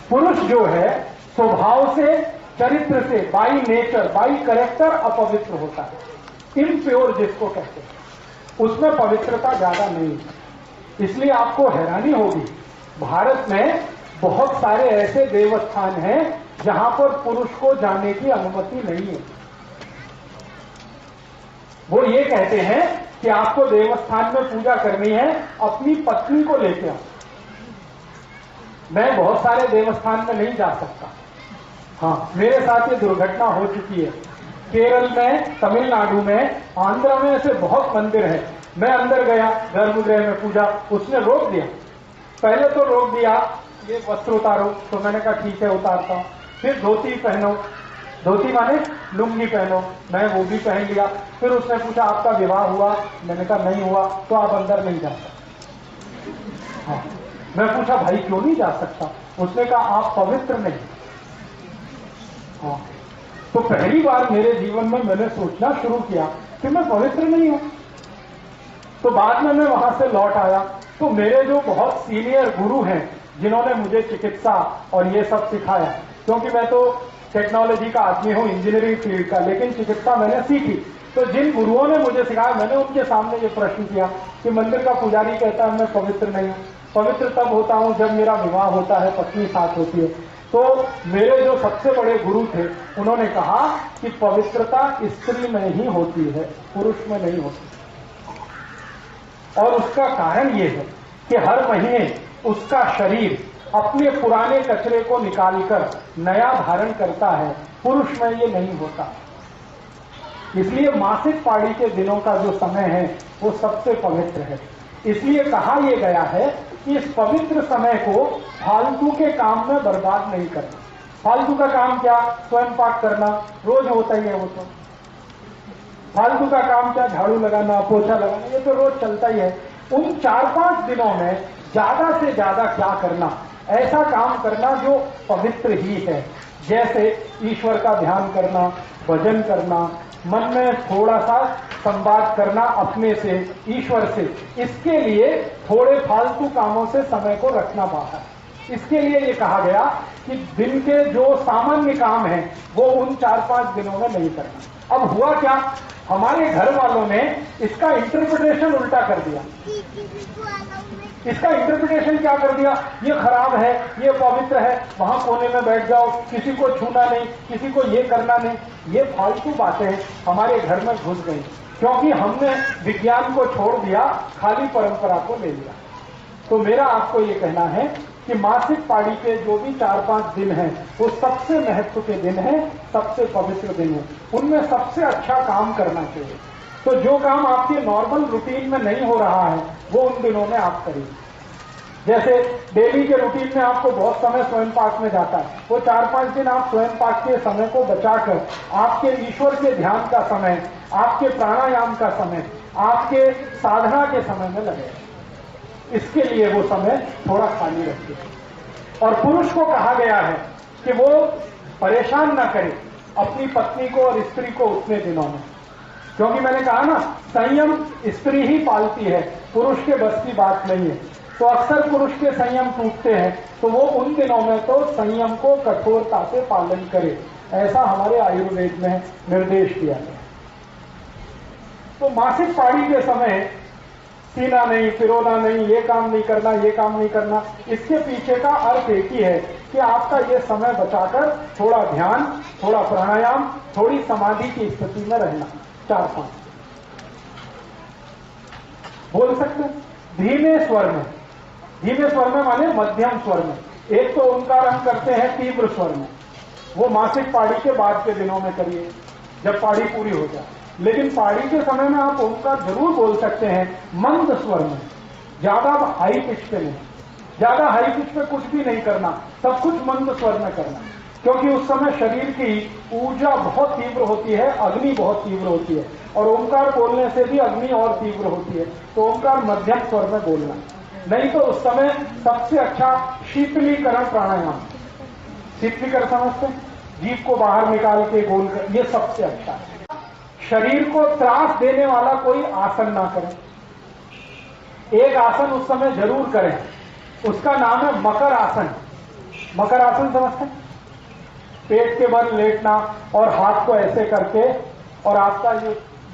पुरुष जो है स्वभाव से, चरित्र से, बाई नेचर, बाई कैरेक्टर अपवित्र होता है, इम्प्योर जिसको कहते हैं, उसमें पवित्रता ज्यादा नहीं है। इसलिए आपको हैरानी होगी, भारत में बहुत सारे ऐसे देवस्थान हैं जहां पर पुरुष को जाने की अनुमति नहीं है। वो ये कहते हैं कि आपको देवस्थान में पूजा करनी है, अपनी पत्नी को लेके आओ। मैं बहुत सारे देवस्थान में नहीं जा सकता। हाँ, मेरे साथ ये दुर्घटना हो चुकी है। केरल में, तमिलनाडु में, आंध्र में ऐसे बहुत मंदिर हैं। मैं अंदर गया, गर्भगृह में पूजा, उसने रोक दिया। पहले तो रोक दिया, ये वस्त्र उतारो, तो मैंने कहा ठीक है उतारता हूं। फिर धोती पहनो, धोती माने लुंगी पहनो, मैं वो भी पहन लिया। फिर उसने पूछा आपका विवाह हुआ? मैंने कहा नहीं हुआ, तो आप अंदर नहीं जा सकते। हाँ, मैं पूछा भाई क्यों नहीं जा सकता? उसने कहा आप पवित्र नहीं। हाँ, तो पहली बार मेरे जीवन में मैंने सोचना शुरू किया कि मैं पवित्र नहीं हूं। तो बाद में मैं वहां से लौट आया तो मेरे जो बहुत सीनियर गुरु हैं जिन्होंने मुझे चिकित्सा और ये सब सिखाया, क्योंकि मैं तो टेक्नोलॉजी का आदमी हूं, इंजीनियरिंग फील्ड का, लेकिन चिकित्सा मैंने सीखी। तो जिन गुरुओं ने मुझे सिखाया, मैंने उनके सामने ये प्रश्न किया कि मंदिर का पुजारी कहता है मैं पवित्र नहीं हूं। पवित्र तब होता हूं जब मेरा विवाह होता है, पत्नी साथ होती है। तो मेरे जो सबसे बड़े गुरु थे उन्होंने कहा कि पवित्रता स्त्री में ही होती है, पुरुष में नहीं होती। और उसका कारण ये है कि हर महीने उसका शरीर अपने पुराने कचरे को निकालकर नया धारण करता है, पुरुष में ये नहीं होता। इसलिए मासिक पाड़ी के दिनों का जो समय है वो सबसे पवित्र है। इसलिए कहा यह गया है कि इस पवित्र समय को फालतू के काम में बर्बाद नहीं करना। फालतू का काम क्या? स्वयं पाक करना रोज होता ही है। वो तो फालतू का काम क्या? झाड़ू लगाना, पोछा लगाना, ये तो रोज चलता ही है। उन 4-5 दिनों में ज्यादा से ज्यादा क्या करना? ऐसा काम करना जो पवित्र ही है, जैसे ईश्वर का ध्यान करना, भजन करना, मन में थोड़ा सा संवाद करना अपने से, ईश्वर से। इसके लिए थोड़े फालतू कामों से समय को रखना बाहर। इसके लिए ये कहा गया कि दिन के जो सामान्य काम हैं वो उन 4-5 दिनों में नहीं करना। अब हुआ क्या? हमारे घर वालों ने इसका इंटरप्रिटेशन उल्टा कर दिया। इसका इंटरप्रिटेशन क्या कर दिया? ये खराब है, ये पवित्र है, वहां कोने में बैठ जाओ, किसी को छूना नहीं, किसी को ये करना नहीं। ये फालतू बातें हमारे घर में घुस गई, क्योंकि हमने विज्ञान को छोड़ दिया, खाली परंपरा को ले लिया। तो मेरा आपको ये कहना है कि मासिक पाड़ी के जो भी 4-5 दिन हैं वो सबसे महत्व के दिन हैं, सबसे पवित्र दिन है। उनमें सबसे अच्छा काम करना चाहिए। तो जो काम आपके नॉर्मल रूटीन में नहीं हो रहा है वो उन दिनों में आप करिए। जैसे डेली के रूटीन में आपको बहुत समय स्वयं पाक में जाता है, वो 4-5 दिन आप स्वयं पाक के समय को बचाकर आपके ईश्वर के ध्यान का समय, आपके प्राणायाम का समय, आपके साधना के समय में लगे। इसके लिए वो समय थोड़ा खाली रखिए। और पुरुष को कहा गया है कि वो परेशान ना करे अपनी पत्नी को और स्त्री को उतने दिनों में, क्योंकि मैंने कहा ना, संयम स्त्री ही पालती है, पुरुष के बस की बात नहीं है। तो अक्सर पुरुष के संयम टूटते हैं, तो वो उन दिनों में तो संयम को कठोरता से पालन करे, ऐसा हमारे आयुर्वेद में निर्देश दिया गया। तो मासिक पाड़ी के समय पीना नहीं, फिरोना नहीं, ये काम नहीं करना, ये काम नहीं करना, इसके पीछे का अर्थ एक ही है कि आपका ये समय बचाकर थोड़ा ध्यान, थोड़ा प्राणायाम, थोड़ी समाधि की स्थिति में रहना। 4-5 बोल सकते हैं धीमे स्वर में। धीमे स्वर में माने मध्यम स्वर में। एक तो ओंकार हम करते हैं तीव्र स्वर में, वो मासिक पाड़ी के बाद के दिनों में करिए जब पाड़ी पूरी हो जाए। लेकिन पाड़ी के समय में आप ओंकार जरूर बोल सकते हैं मंद स्वर में, ज्यादा हाई पिच पे नहीं। ज्यादा हाई पिच पे कुछ भी नहीं करना, सब कुछ मंद स्वर में करना, क्योंकि उस समय शरीर की ऊर्जा बहुत तीव्र होती है, अग्नि बहुत तीव्र होती है, और ओंकार बोलने से भी अग्नि और तीव्र होती है। तो ओंकार मध्यम स्वर में बोलना। नहीं तो उस समय सबसे अच्छा शीतलीकरण प्राणायाम, शीतलीकरण समझते, जीभ को बाहर निकाल के गोल कर, ये सबसे अच्छा है। शरीर को त्रास देने वाला कोई आसन ना करें। एक आसन उस समय जरूर करें, उसका नाम है मकर आसन। मकर आसन समझते हैं? पेट के बल लेटना और हाथ को ऐसे करके, और आपका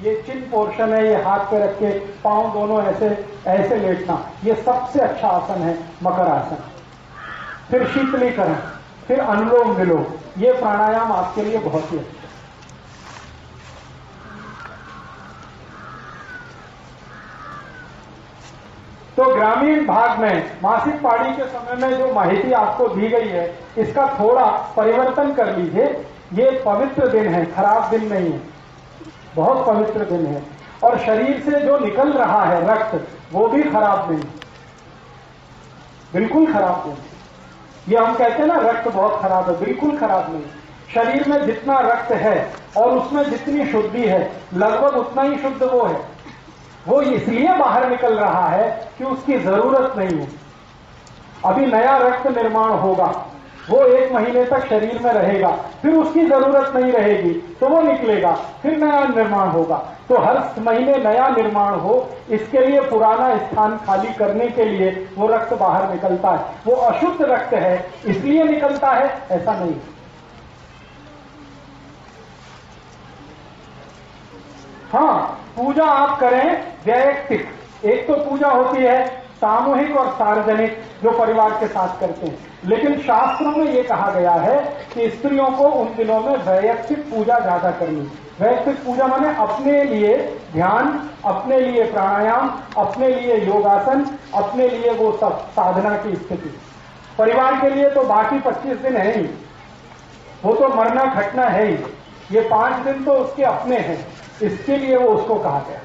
ये चिन पोर्शन है, ये हाथ पे रख के पांव दोनों ऐसे ऐसे लेटना, ये सबसे अच्छा आसन है मकर आसन। फिर शीतलीकरण, फिर अनुलोम विलोम, ये प्राणायाम आपके लिए बहुत ही अच्छा। तो ग्रामीण भाग में मासिक पाड़ी के समय में जो माहिती आपको दी गई है, इसका थोड़ा परिवर्तन कर लीजिए। ये पवित्र दिन है, खराब दिन नहीं है, बहुत पवित्र दिन है। और शरीर से जो निकल रहा है रक्त, वो भी खराब नहीं, बिल्कुल खराब नहीं। ये हम कहते हैं ना रक्त बहुत खराब है, बिल्कुल खराब नहीं। शरीर में जितना रक्त है और उसमें जितनी शुद्धि है, लगभग उतना ही शुद्ध वो है। वो इसलिए बाहर निकल रहा है कि उसकी जरूरत नहीं है। अभी नया रक्त निर्माण होगा, वो 1 महीने तक शरीर में रहेगा, फिर उसकी जरूरत नहीं रहेगी तो वो निकलेगा, फिर नया निर्माण होगा। तो हर महीने नया निर्माण हो, इसके लिए पुराना स्थान खाली करने के लिए वो रक्त बाहर निकलता है। वो अशुद्ध रक्त है इसलिए निकलता है, ऐसा नहीं। हाँ, पूजा आप करें वैयक्तिक। एक तो पूजा होती है सामूहिक और सार्वजनिक जो परिवार के साथ करते हैं। लेकिन शास्त्रों में ये कहा गया है कि स्त्रियों को उन दिनों में वैयक्तिक पूजा ज्यादा करनी। वैयक्तिक पूजा माने अपने लिए ध्यान, अपने लिए प्राणायाम, अपने लिए योगासन, अपने लिए वो सब साधना की स्थिति। परिवार के लिए तो बाकी 25 दिन है ही, वो तो मरना घटना है ही। ये 5 दिन तो उसके अपने हैं, इसके लिए वो उसको कहा गया।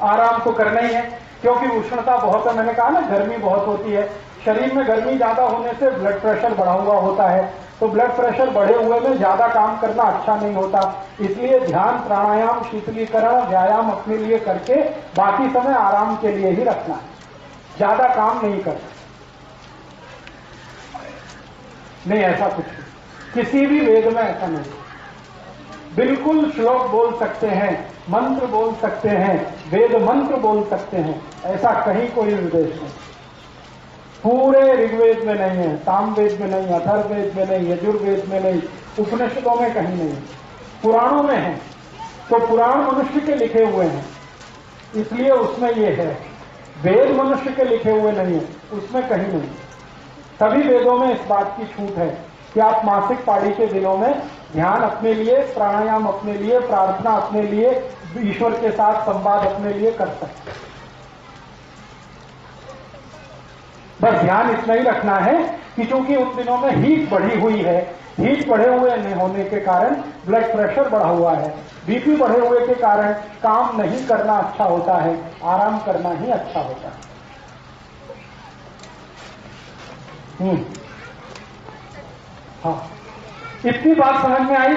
आराम तो करना ही है, क्योंकि उष्णता बहुत है। मैंने कहा ना, गर्मी बहुत होती है शरीर में। गर्मी ज्यादा होने से ब्लड प्रेशर बढ़ा हुआ होता है, तो ब्लड प्रेशर बढ़े हुए में ज्यादा काम करना अच्छा नहीं होता। इसलिए ध्यान, प्राणायाम, शीतलीकरण, व्यायाम अपने लिए करके बाकी समय आराम के लिए ही रखना है, ज्यादा काम नहीं करना। नहीं, ऐसा कुछ नहीं, किसी भी वेद में ऐसा नहीं। बिल्कुल श्लोक बोल सकते हैं, मंत्र बोल सकते हैं, वेद मंत्र बोल सकते हैं, ऐसा कहीं कोई निर्देश नहीं। पूरे ऋग्वेद में नहीं है, सामवेद में नहीं, अथर्ववेद में नहीं, यजुर्वेद में नहीं, उपनिषदों में कहीं नहीं, पुराणों में है। तो पुराण मनुष्य के लिखे हुए हैं, इसलिए उसमें ये है। वेद मनुष्य के लिखे हुए नहीं है, उसमें कहीं नहीं। सभी वेदों में इस बात की छूट है कि आप मासिक पाड़ी के दिनों में ध्यान अपने लिए, प्राणायाम अपने लिए, प्रार्थना अपने लिए, ईश्वर के साथ संवाद अपने लिए कर सकते हैं। बस ध्यान इतना ही रखना है कि चूंकि उन दिनों में हीट बढ़ी हुई है, हीट बढ़े हुए होने के कारण ब्लड प्रेशर बढ़ा हुआ है, बीपी बढ़े हुए के कारण काम नहीं करना अच्छा होता है, आराम करना ही अच्छा होता है। हाँ, इतनी बात समझ में आई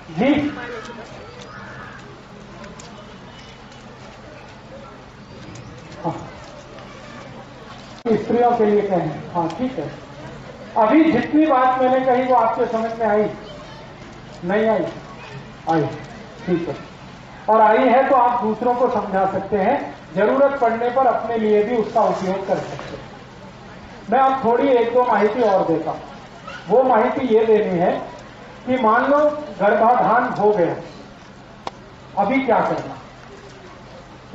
जी? हाँ, स्त्रियों के लिए कहें। हाँ, ठीक है। अभी जितनी बात मैंने कही वो आपके समझ में आई? नहीं आई? आई, ठीक है। और आई है तो आप दूसरों को समझा सकते हैं, जरूरत पड़ने पर अपने लिए भी उसका उपयोग कर सकते हैं। मैं अब थोड़ी 1-2 माहिती और देता हूं। वो माहिती ये देनी है कि मान लो गर्भाधान हो गया, अभी क्या करना।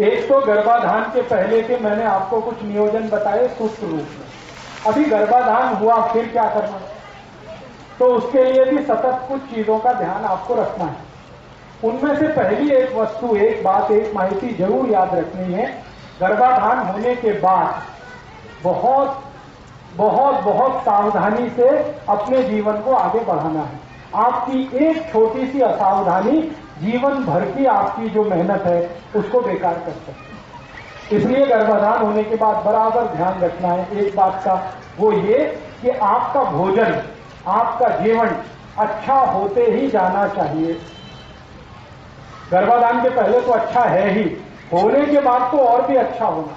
एक तो गर्भाधान के पहले के मैंने आपको कुछ नियोजन बताए सूत्र रूप में। अभी गर्भाधान हुआ, फिर क्या करना, तो उसके लिए भी सतत कुछ चीजों का ध्यान आपको रखना है। उनमें से पहली एक वस्तु, एक बात, एक माहिती जरूर याद रखनी है। गर्भाधान होने के बाद बहुत बहुत बहुत सावधानी से अपने जीवन को आगे बढ़ाना है। आपकी एक छोटी सी असावधानी जीवन भर की आपकी जो मेहनत है उसको बेकार कर सकती है। इसलिए गर्भाधान होने के बाद बराबर ध्यान रखना है एक बात का, वो ये कि आपका भोजन, आपका जीवन अच्छा होते ही जाना चाहिए। गर्भाधान के पहले तो अच्छा है ही, होने के बाद तो और भी अच्छा होना।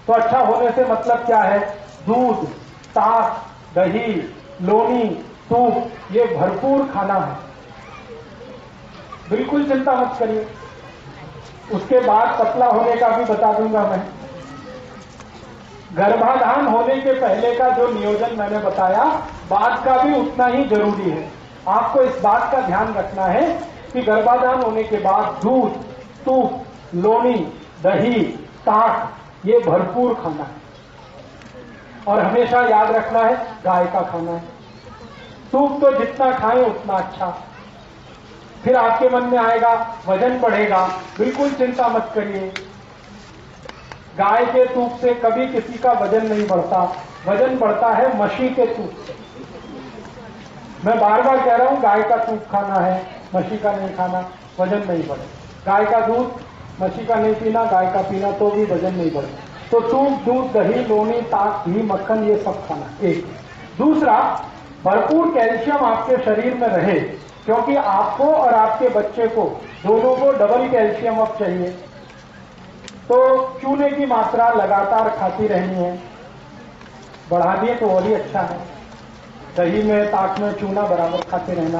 तो अच्छा होने से मतलब क्या है? दूध, ताक, दही, लोनी, सूप, ये भरपूर खाना है। बिल्कुल चिंता मत करिए। उसके बाद पतला होने का भी बता दूंगा मैं। गर्भाधान होने के पहले का जो नियोजन मैंने बताया, बाद का भी उतना ही जरूरी है। आपको इस बात का ध्यान रखना है कि गर्भाधान होने के बाद दूध, सूप, लोनी, दही, ताक, ये भरपूर खाना है। और हमेशा याद रखना है गाय का खाना है। सूप तो जितना खाएं उतना अच्छा। फिर आपके मन में आएगा वजन बढ़ेगा, बिल्कुल चिंता मत करिए। गाय के सूप से कभी किसी का वजन नहीं बढ़ता, वजन बढ़ता है मछली के सूप से। मैं बार बार कह रहा हूं, गाय का सूप खाना है, मछली का नहीं खाना, वजन नहीं बढ़े। गाय का दूध, मछली का नहीं पीना, गाय का पीना, तो भी वजन नहीं बढ़े। तो सूप, दूध, दही, लोनी, ताक, घी, मक्खन, ये सब खाना। एक दूसरा, भरपूर कैल्शियम आपके शरीर में रहे, क्योंकि आपको और आपके बच्चे को दोनों को डबल कैल्शियम अब चाहिए। तो चूने की मात्रा लगातार खाती रहनी है, बढ़ा दिए तो और ही अच्छा है। दही में, ताक में चूना बराबर खाते रहना।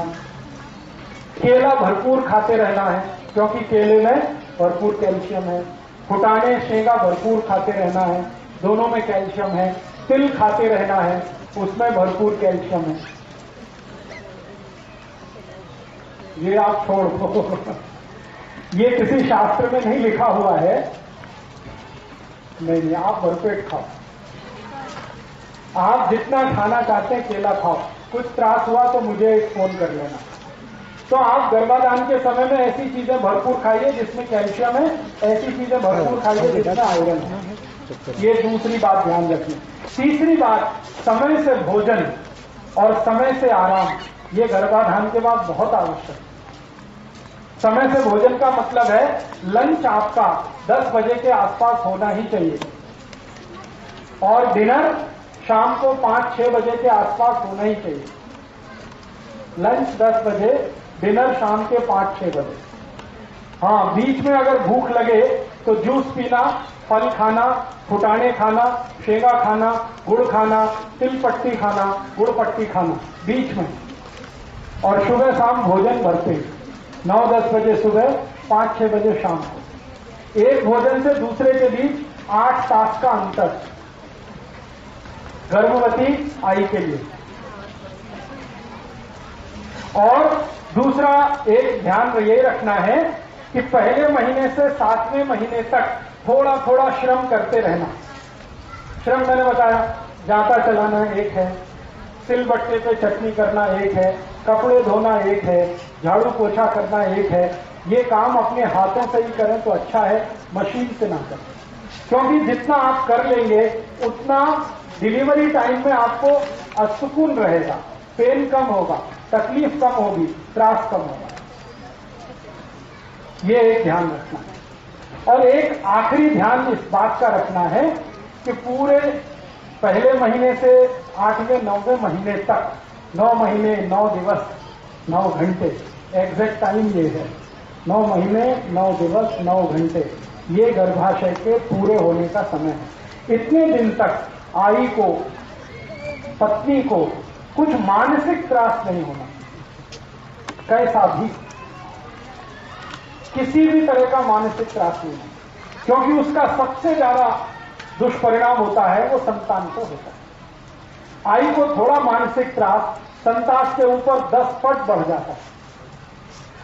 केला भरपूर खाते रहना है, क्योंकि केले में भरपूर कैल्शियम है। फुटाने, शेंगा भरपूर खाते रहना है, दोनों में कैल्शियम है। तिल खाते रहना है, उसमें भरपूर कैल्शियम है। ये आप छोड़ दो। ये किसी शास्त्र में नहीं लिखा हुआ है। नहीं, आप भरपेट खाओ, आप जितना खाना चाहते हैं केला खाओ, कुछ त्रास हुआ तो मुझे फोन कर लेना। तो आप गर्भाधान के समय में ऐसी चीजें भरपूर खाइए जिसमें कैल्शियम है, ऐसी चीजें भरपूर खाइए जिसमें आयरन है। ये दूसरी बात ध्यान रखिए। तीसरी बात, समय से भोजन और समय से आराम, ये गर्भाधान के बाद बहुत आवश्यक है। समय से भोजन का मतलब है लंच आपका 10 बजे के आसपास होना ही चाहिए और डिनर शाम को 5-6 बजे के आसपास होना ही चाहिए। लंच 10 बजे, डिनर शाम के 5-6 बजे। हाँ, बीच में अगर भूख लगे तो जूस पीना, फल खाना, फुटाने खाना, शेंगा खाना, गुड़ खाना, तिल पट्टी खाना, गुड़ पट्टी खाना बीच में। और सुबह शाम भोजन भरते 9-10 बजे सुबह, 5-6 बजे शाम को। एक भोजन से दूसरे के बीच 8 तास का अंतर गर्भवती आई के लिए। और दूसरा एक ध्यान ये रखना है कि पहले महीने से 7वें महीने तक थोड़ा थोड़ा श्रम करते रहना। श्रम मैंने बताया, जाता चलाना एक है, सिलबट्टे पे चटनी करना एक है, कपड़े धोना एक है, झाड़ू पोछा करना एक है। ये काम अपने हाथों से ही करें तो अच्छा है, मशीन से ना करें। क्योंकि जितना आप कर लेंगे उतना डिलीवरी टाइम में आपको असुकून रहेगा, पेन कम होगा, तकलीफ कम होगी, त्रास कम होगा। ये एक ध्यान रखना है। और एक आखिरी ध्यान इस बात का रखना है कि पूरे पहले महीने से 8वें 9वें महीने तक, 9 महीने 9 दिवस 9 घंटे, एग्जैक्ट टाइम ये है, 9 महीने 9 दिवस 9 घंटे, ये गर्भाशय के पूरे होने का समय है। इतने दिन तक आई को, पत्नी को कुछ मानसिक त्रास नहीं होना, कैसा भी, किसी भी तरह का मानसिक त्रास नहीं होना, क्योंकि उसका सबसे ज्यादा दुष्परिणाम होता है वो संतान को होता है। आई को थोड़ा मानसिक त्रास संतान के ऊपर 10 पट बढ़ जाता है।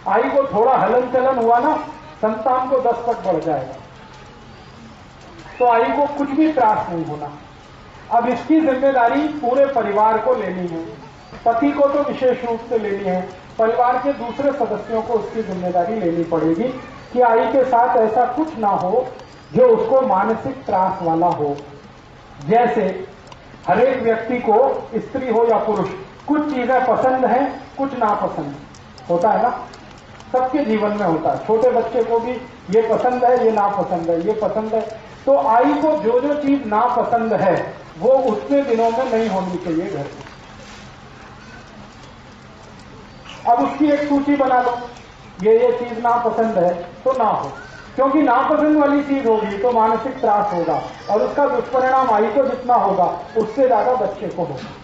आई को थोड़ा हलन चलन हुआ ना, संतान को 10 पट बढ़ जाएगा। तो आई को कुछ भी त्रास नहीं होना। अब इसकी जिम्मेदारी पूरे परिवार को लेनी है। पति को तो विशेष रूप से लेनी है, परिवार के दूसरे सदस्यों को उसकी जिम्मेदारी लेनी पड़ेगी कि आई के साथ ऐसा कुछ ना हो जो उसको मानसिक त्रास वाला हो। जैसे हर एक व्यक्ति को, स्त्री हो या पुरुष, कुछ चीजें पसंद हैं, कुछ नापसंद होता है ना, सबके जीवन में होता है। छोटे बच्चे को भी ये पसंद है, ये नापसंद है, ये पसंद है। तो आई को जो जो चीज नापसंद है वो उतने दिनों में नहीं होनी चाहिए घर में। अब उसकी एक सूची बना लो, ये चीज नापसंद है तो ना हो, क्योंकि नापसंद वाली चीज होगी तो मानसिक त्रास होगा और उसका दुष्परिणाम आई को जितना होगा उससे ज्यादा बच्चे को होगा।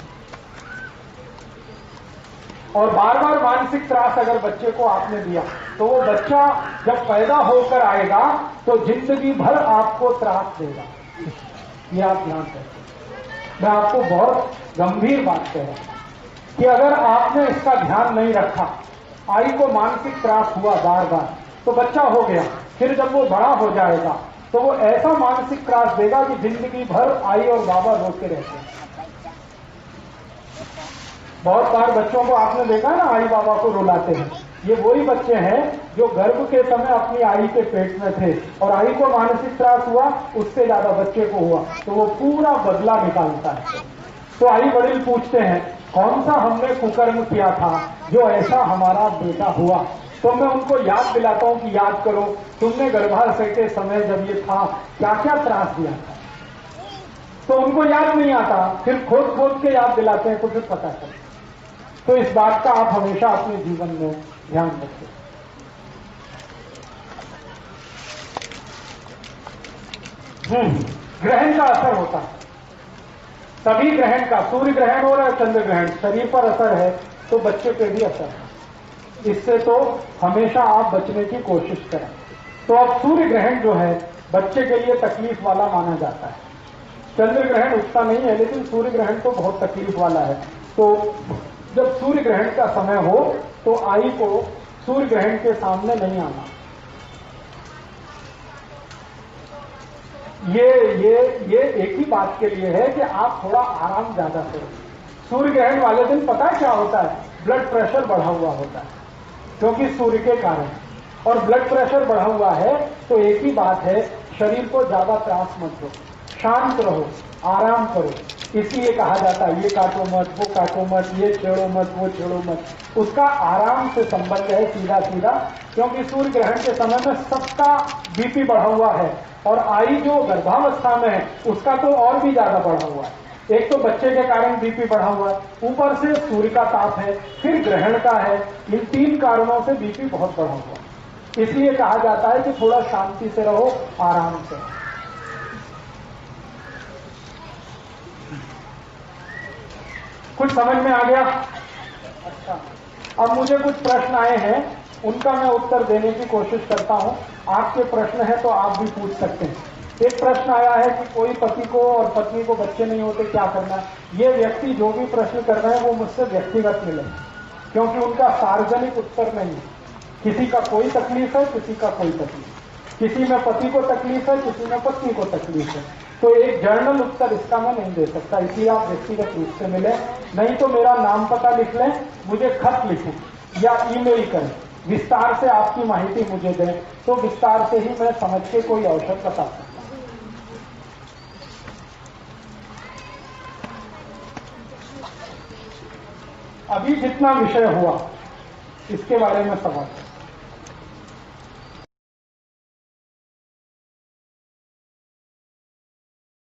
और बार बार मानसिक त्रास अगर बच्चे को आपने दिया तो वो बच्चा जब पैदा होकर आएगा तो जिंदगी भर आपको त्रास देगा। ये आप ध्यान रखें। मैं आपको बहुत गंभीर बात कह रहा हूं कि अगर आपने इसका ध्यान नहीं रखा, आई को मानसिक त्रास हुआ बार बार, तो बच्चा हो गया, फिर जब वो बड़ा हो जाएगा तो वो ऐसा मानसिक त्रास देगा कि जिंदगी भर आई और बाबा रोते रहते हैं। बहुत बार बच्चों को आपने देखा ना, आई बाबा को रुलाते हैं। ये वही बच्चे हैं जो गर्भ के समय अपनी आई के पेट में थे और आई को मानसिक त्रास हुआ, उससे ज्यादा बच्चे को हुआ, तो वो पूरा बदला निकालता है। तो आई वडील पूछते हैं, कौन सा हमने कुकर्म किया था जो ऐसा हमारा बेटा हुआ? तो मैं उनको याद दिलाता हूं कि याद करो, तुमने गर्भाशय के समय जब ये था क्या क्या त्रास दिया था। तो उनको याद नहीं आता, फिर खोद खोद के याद दिलाते हैं तो फिर पता चलता। तो इस बात का आप हमेशा अपने जीवन में ध्यान रखें। ग्रहण का असर होता है, सभी ग्रहण का, सूर्य ग्रहण हो रहा है, चंद्र ग्रहण, शरीर पर असर है तो बच्चे पे भी असर है। इससे तो हमेशा आप बचने की कोशिश करें। तो अब सूर्य ग्रहण जो है बच्चे के लिए तकलीफ वाला माना जाता है। चंद्र ग्रहण उतना नहीं है, लेकिन सूर्य ग्रहण तो बहुत तकलीफ वाला है। तो जब सूर्य ग्रहण का समय हो तो आई को सूर्य ग्रहण के सामने नहीं आना। ये एक ही बात के लिए है कि आप थोड़ा आराम ज्यादा करो। सूर्य ग्रहण वाले दिन पता है क्या होता है? ब्लड प्रेशर बढ़ा हुआ होता है, क्योंकि सूर्य के कारण। और ब्लड प्रेशर बढ़ा हुआ है तो एक ही बात है, शरीर को ज्यादा त्रास मत दो, शांत रहो, आराम करो। इसलिए कहा जाता है ये काटो मत, वो काटो मत, ये छेड़ो मत, वो छेड़ो मत। उसका आराम से संबंध है सीधा सीधा, क्योंकि सूर्य ग्रहण के समय में सबका बीपी बढ़ा हुआ है, और आई जो गर्भावस्था में है उसका तो और भी ज्यादा बढ़ा हुआ है। एक तो बच्चे के कारण बीपी बढ़ा हुआ है, ऊपर से सूर्य का ताप है, फिर ग्रहण का है। इन 3 कारणों से बीपी बहुत बढ़ा हुआ है। इसलिए कहा जाता है कि थोड़ा शांति से रहो, आराम से। कुछ समझ में आ गया? अच्छा, अब मुझे कुछ प्रश्न आए हैं, उनका मैं उत्तर देने की कोशिश करता हूं। आपके प्रश्न है तो आप भी पूछ सकते हैं। एक प्रश्न आया है कि कोई पति को और पत्नी को बच्चे नहीं होते, क्या करना है? ये व्यक्ति जो भी प्रश्न कर रहे हैं वो मुझसे व्यक्तिगत मिले, क्योंकि उनका सार्वजनिक उत्तर नहीं है। किसी का कोई तकलीफ है, किसी का कोई तकलीफ, किसी में पति को तकलीफ है, किसी में पत्नी को तकलीफ है। तो एक जर्नल उत्तर इसका मैं नहीं दे सकता, इसलिए आप व्यक्तिगत रूप से मिले। नहीं तो मेरा नाम पता लिख लें, मुझे खत लिखें या ईमेल करें, विस्तार से आपकी माहिती मुझे दें, तो विस्तार से ही मैं समझ के कोई औषध बता सकता हूं। अभी जितना विषय हुआ इसके बारे में समझ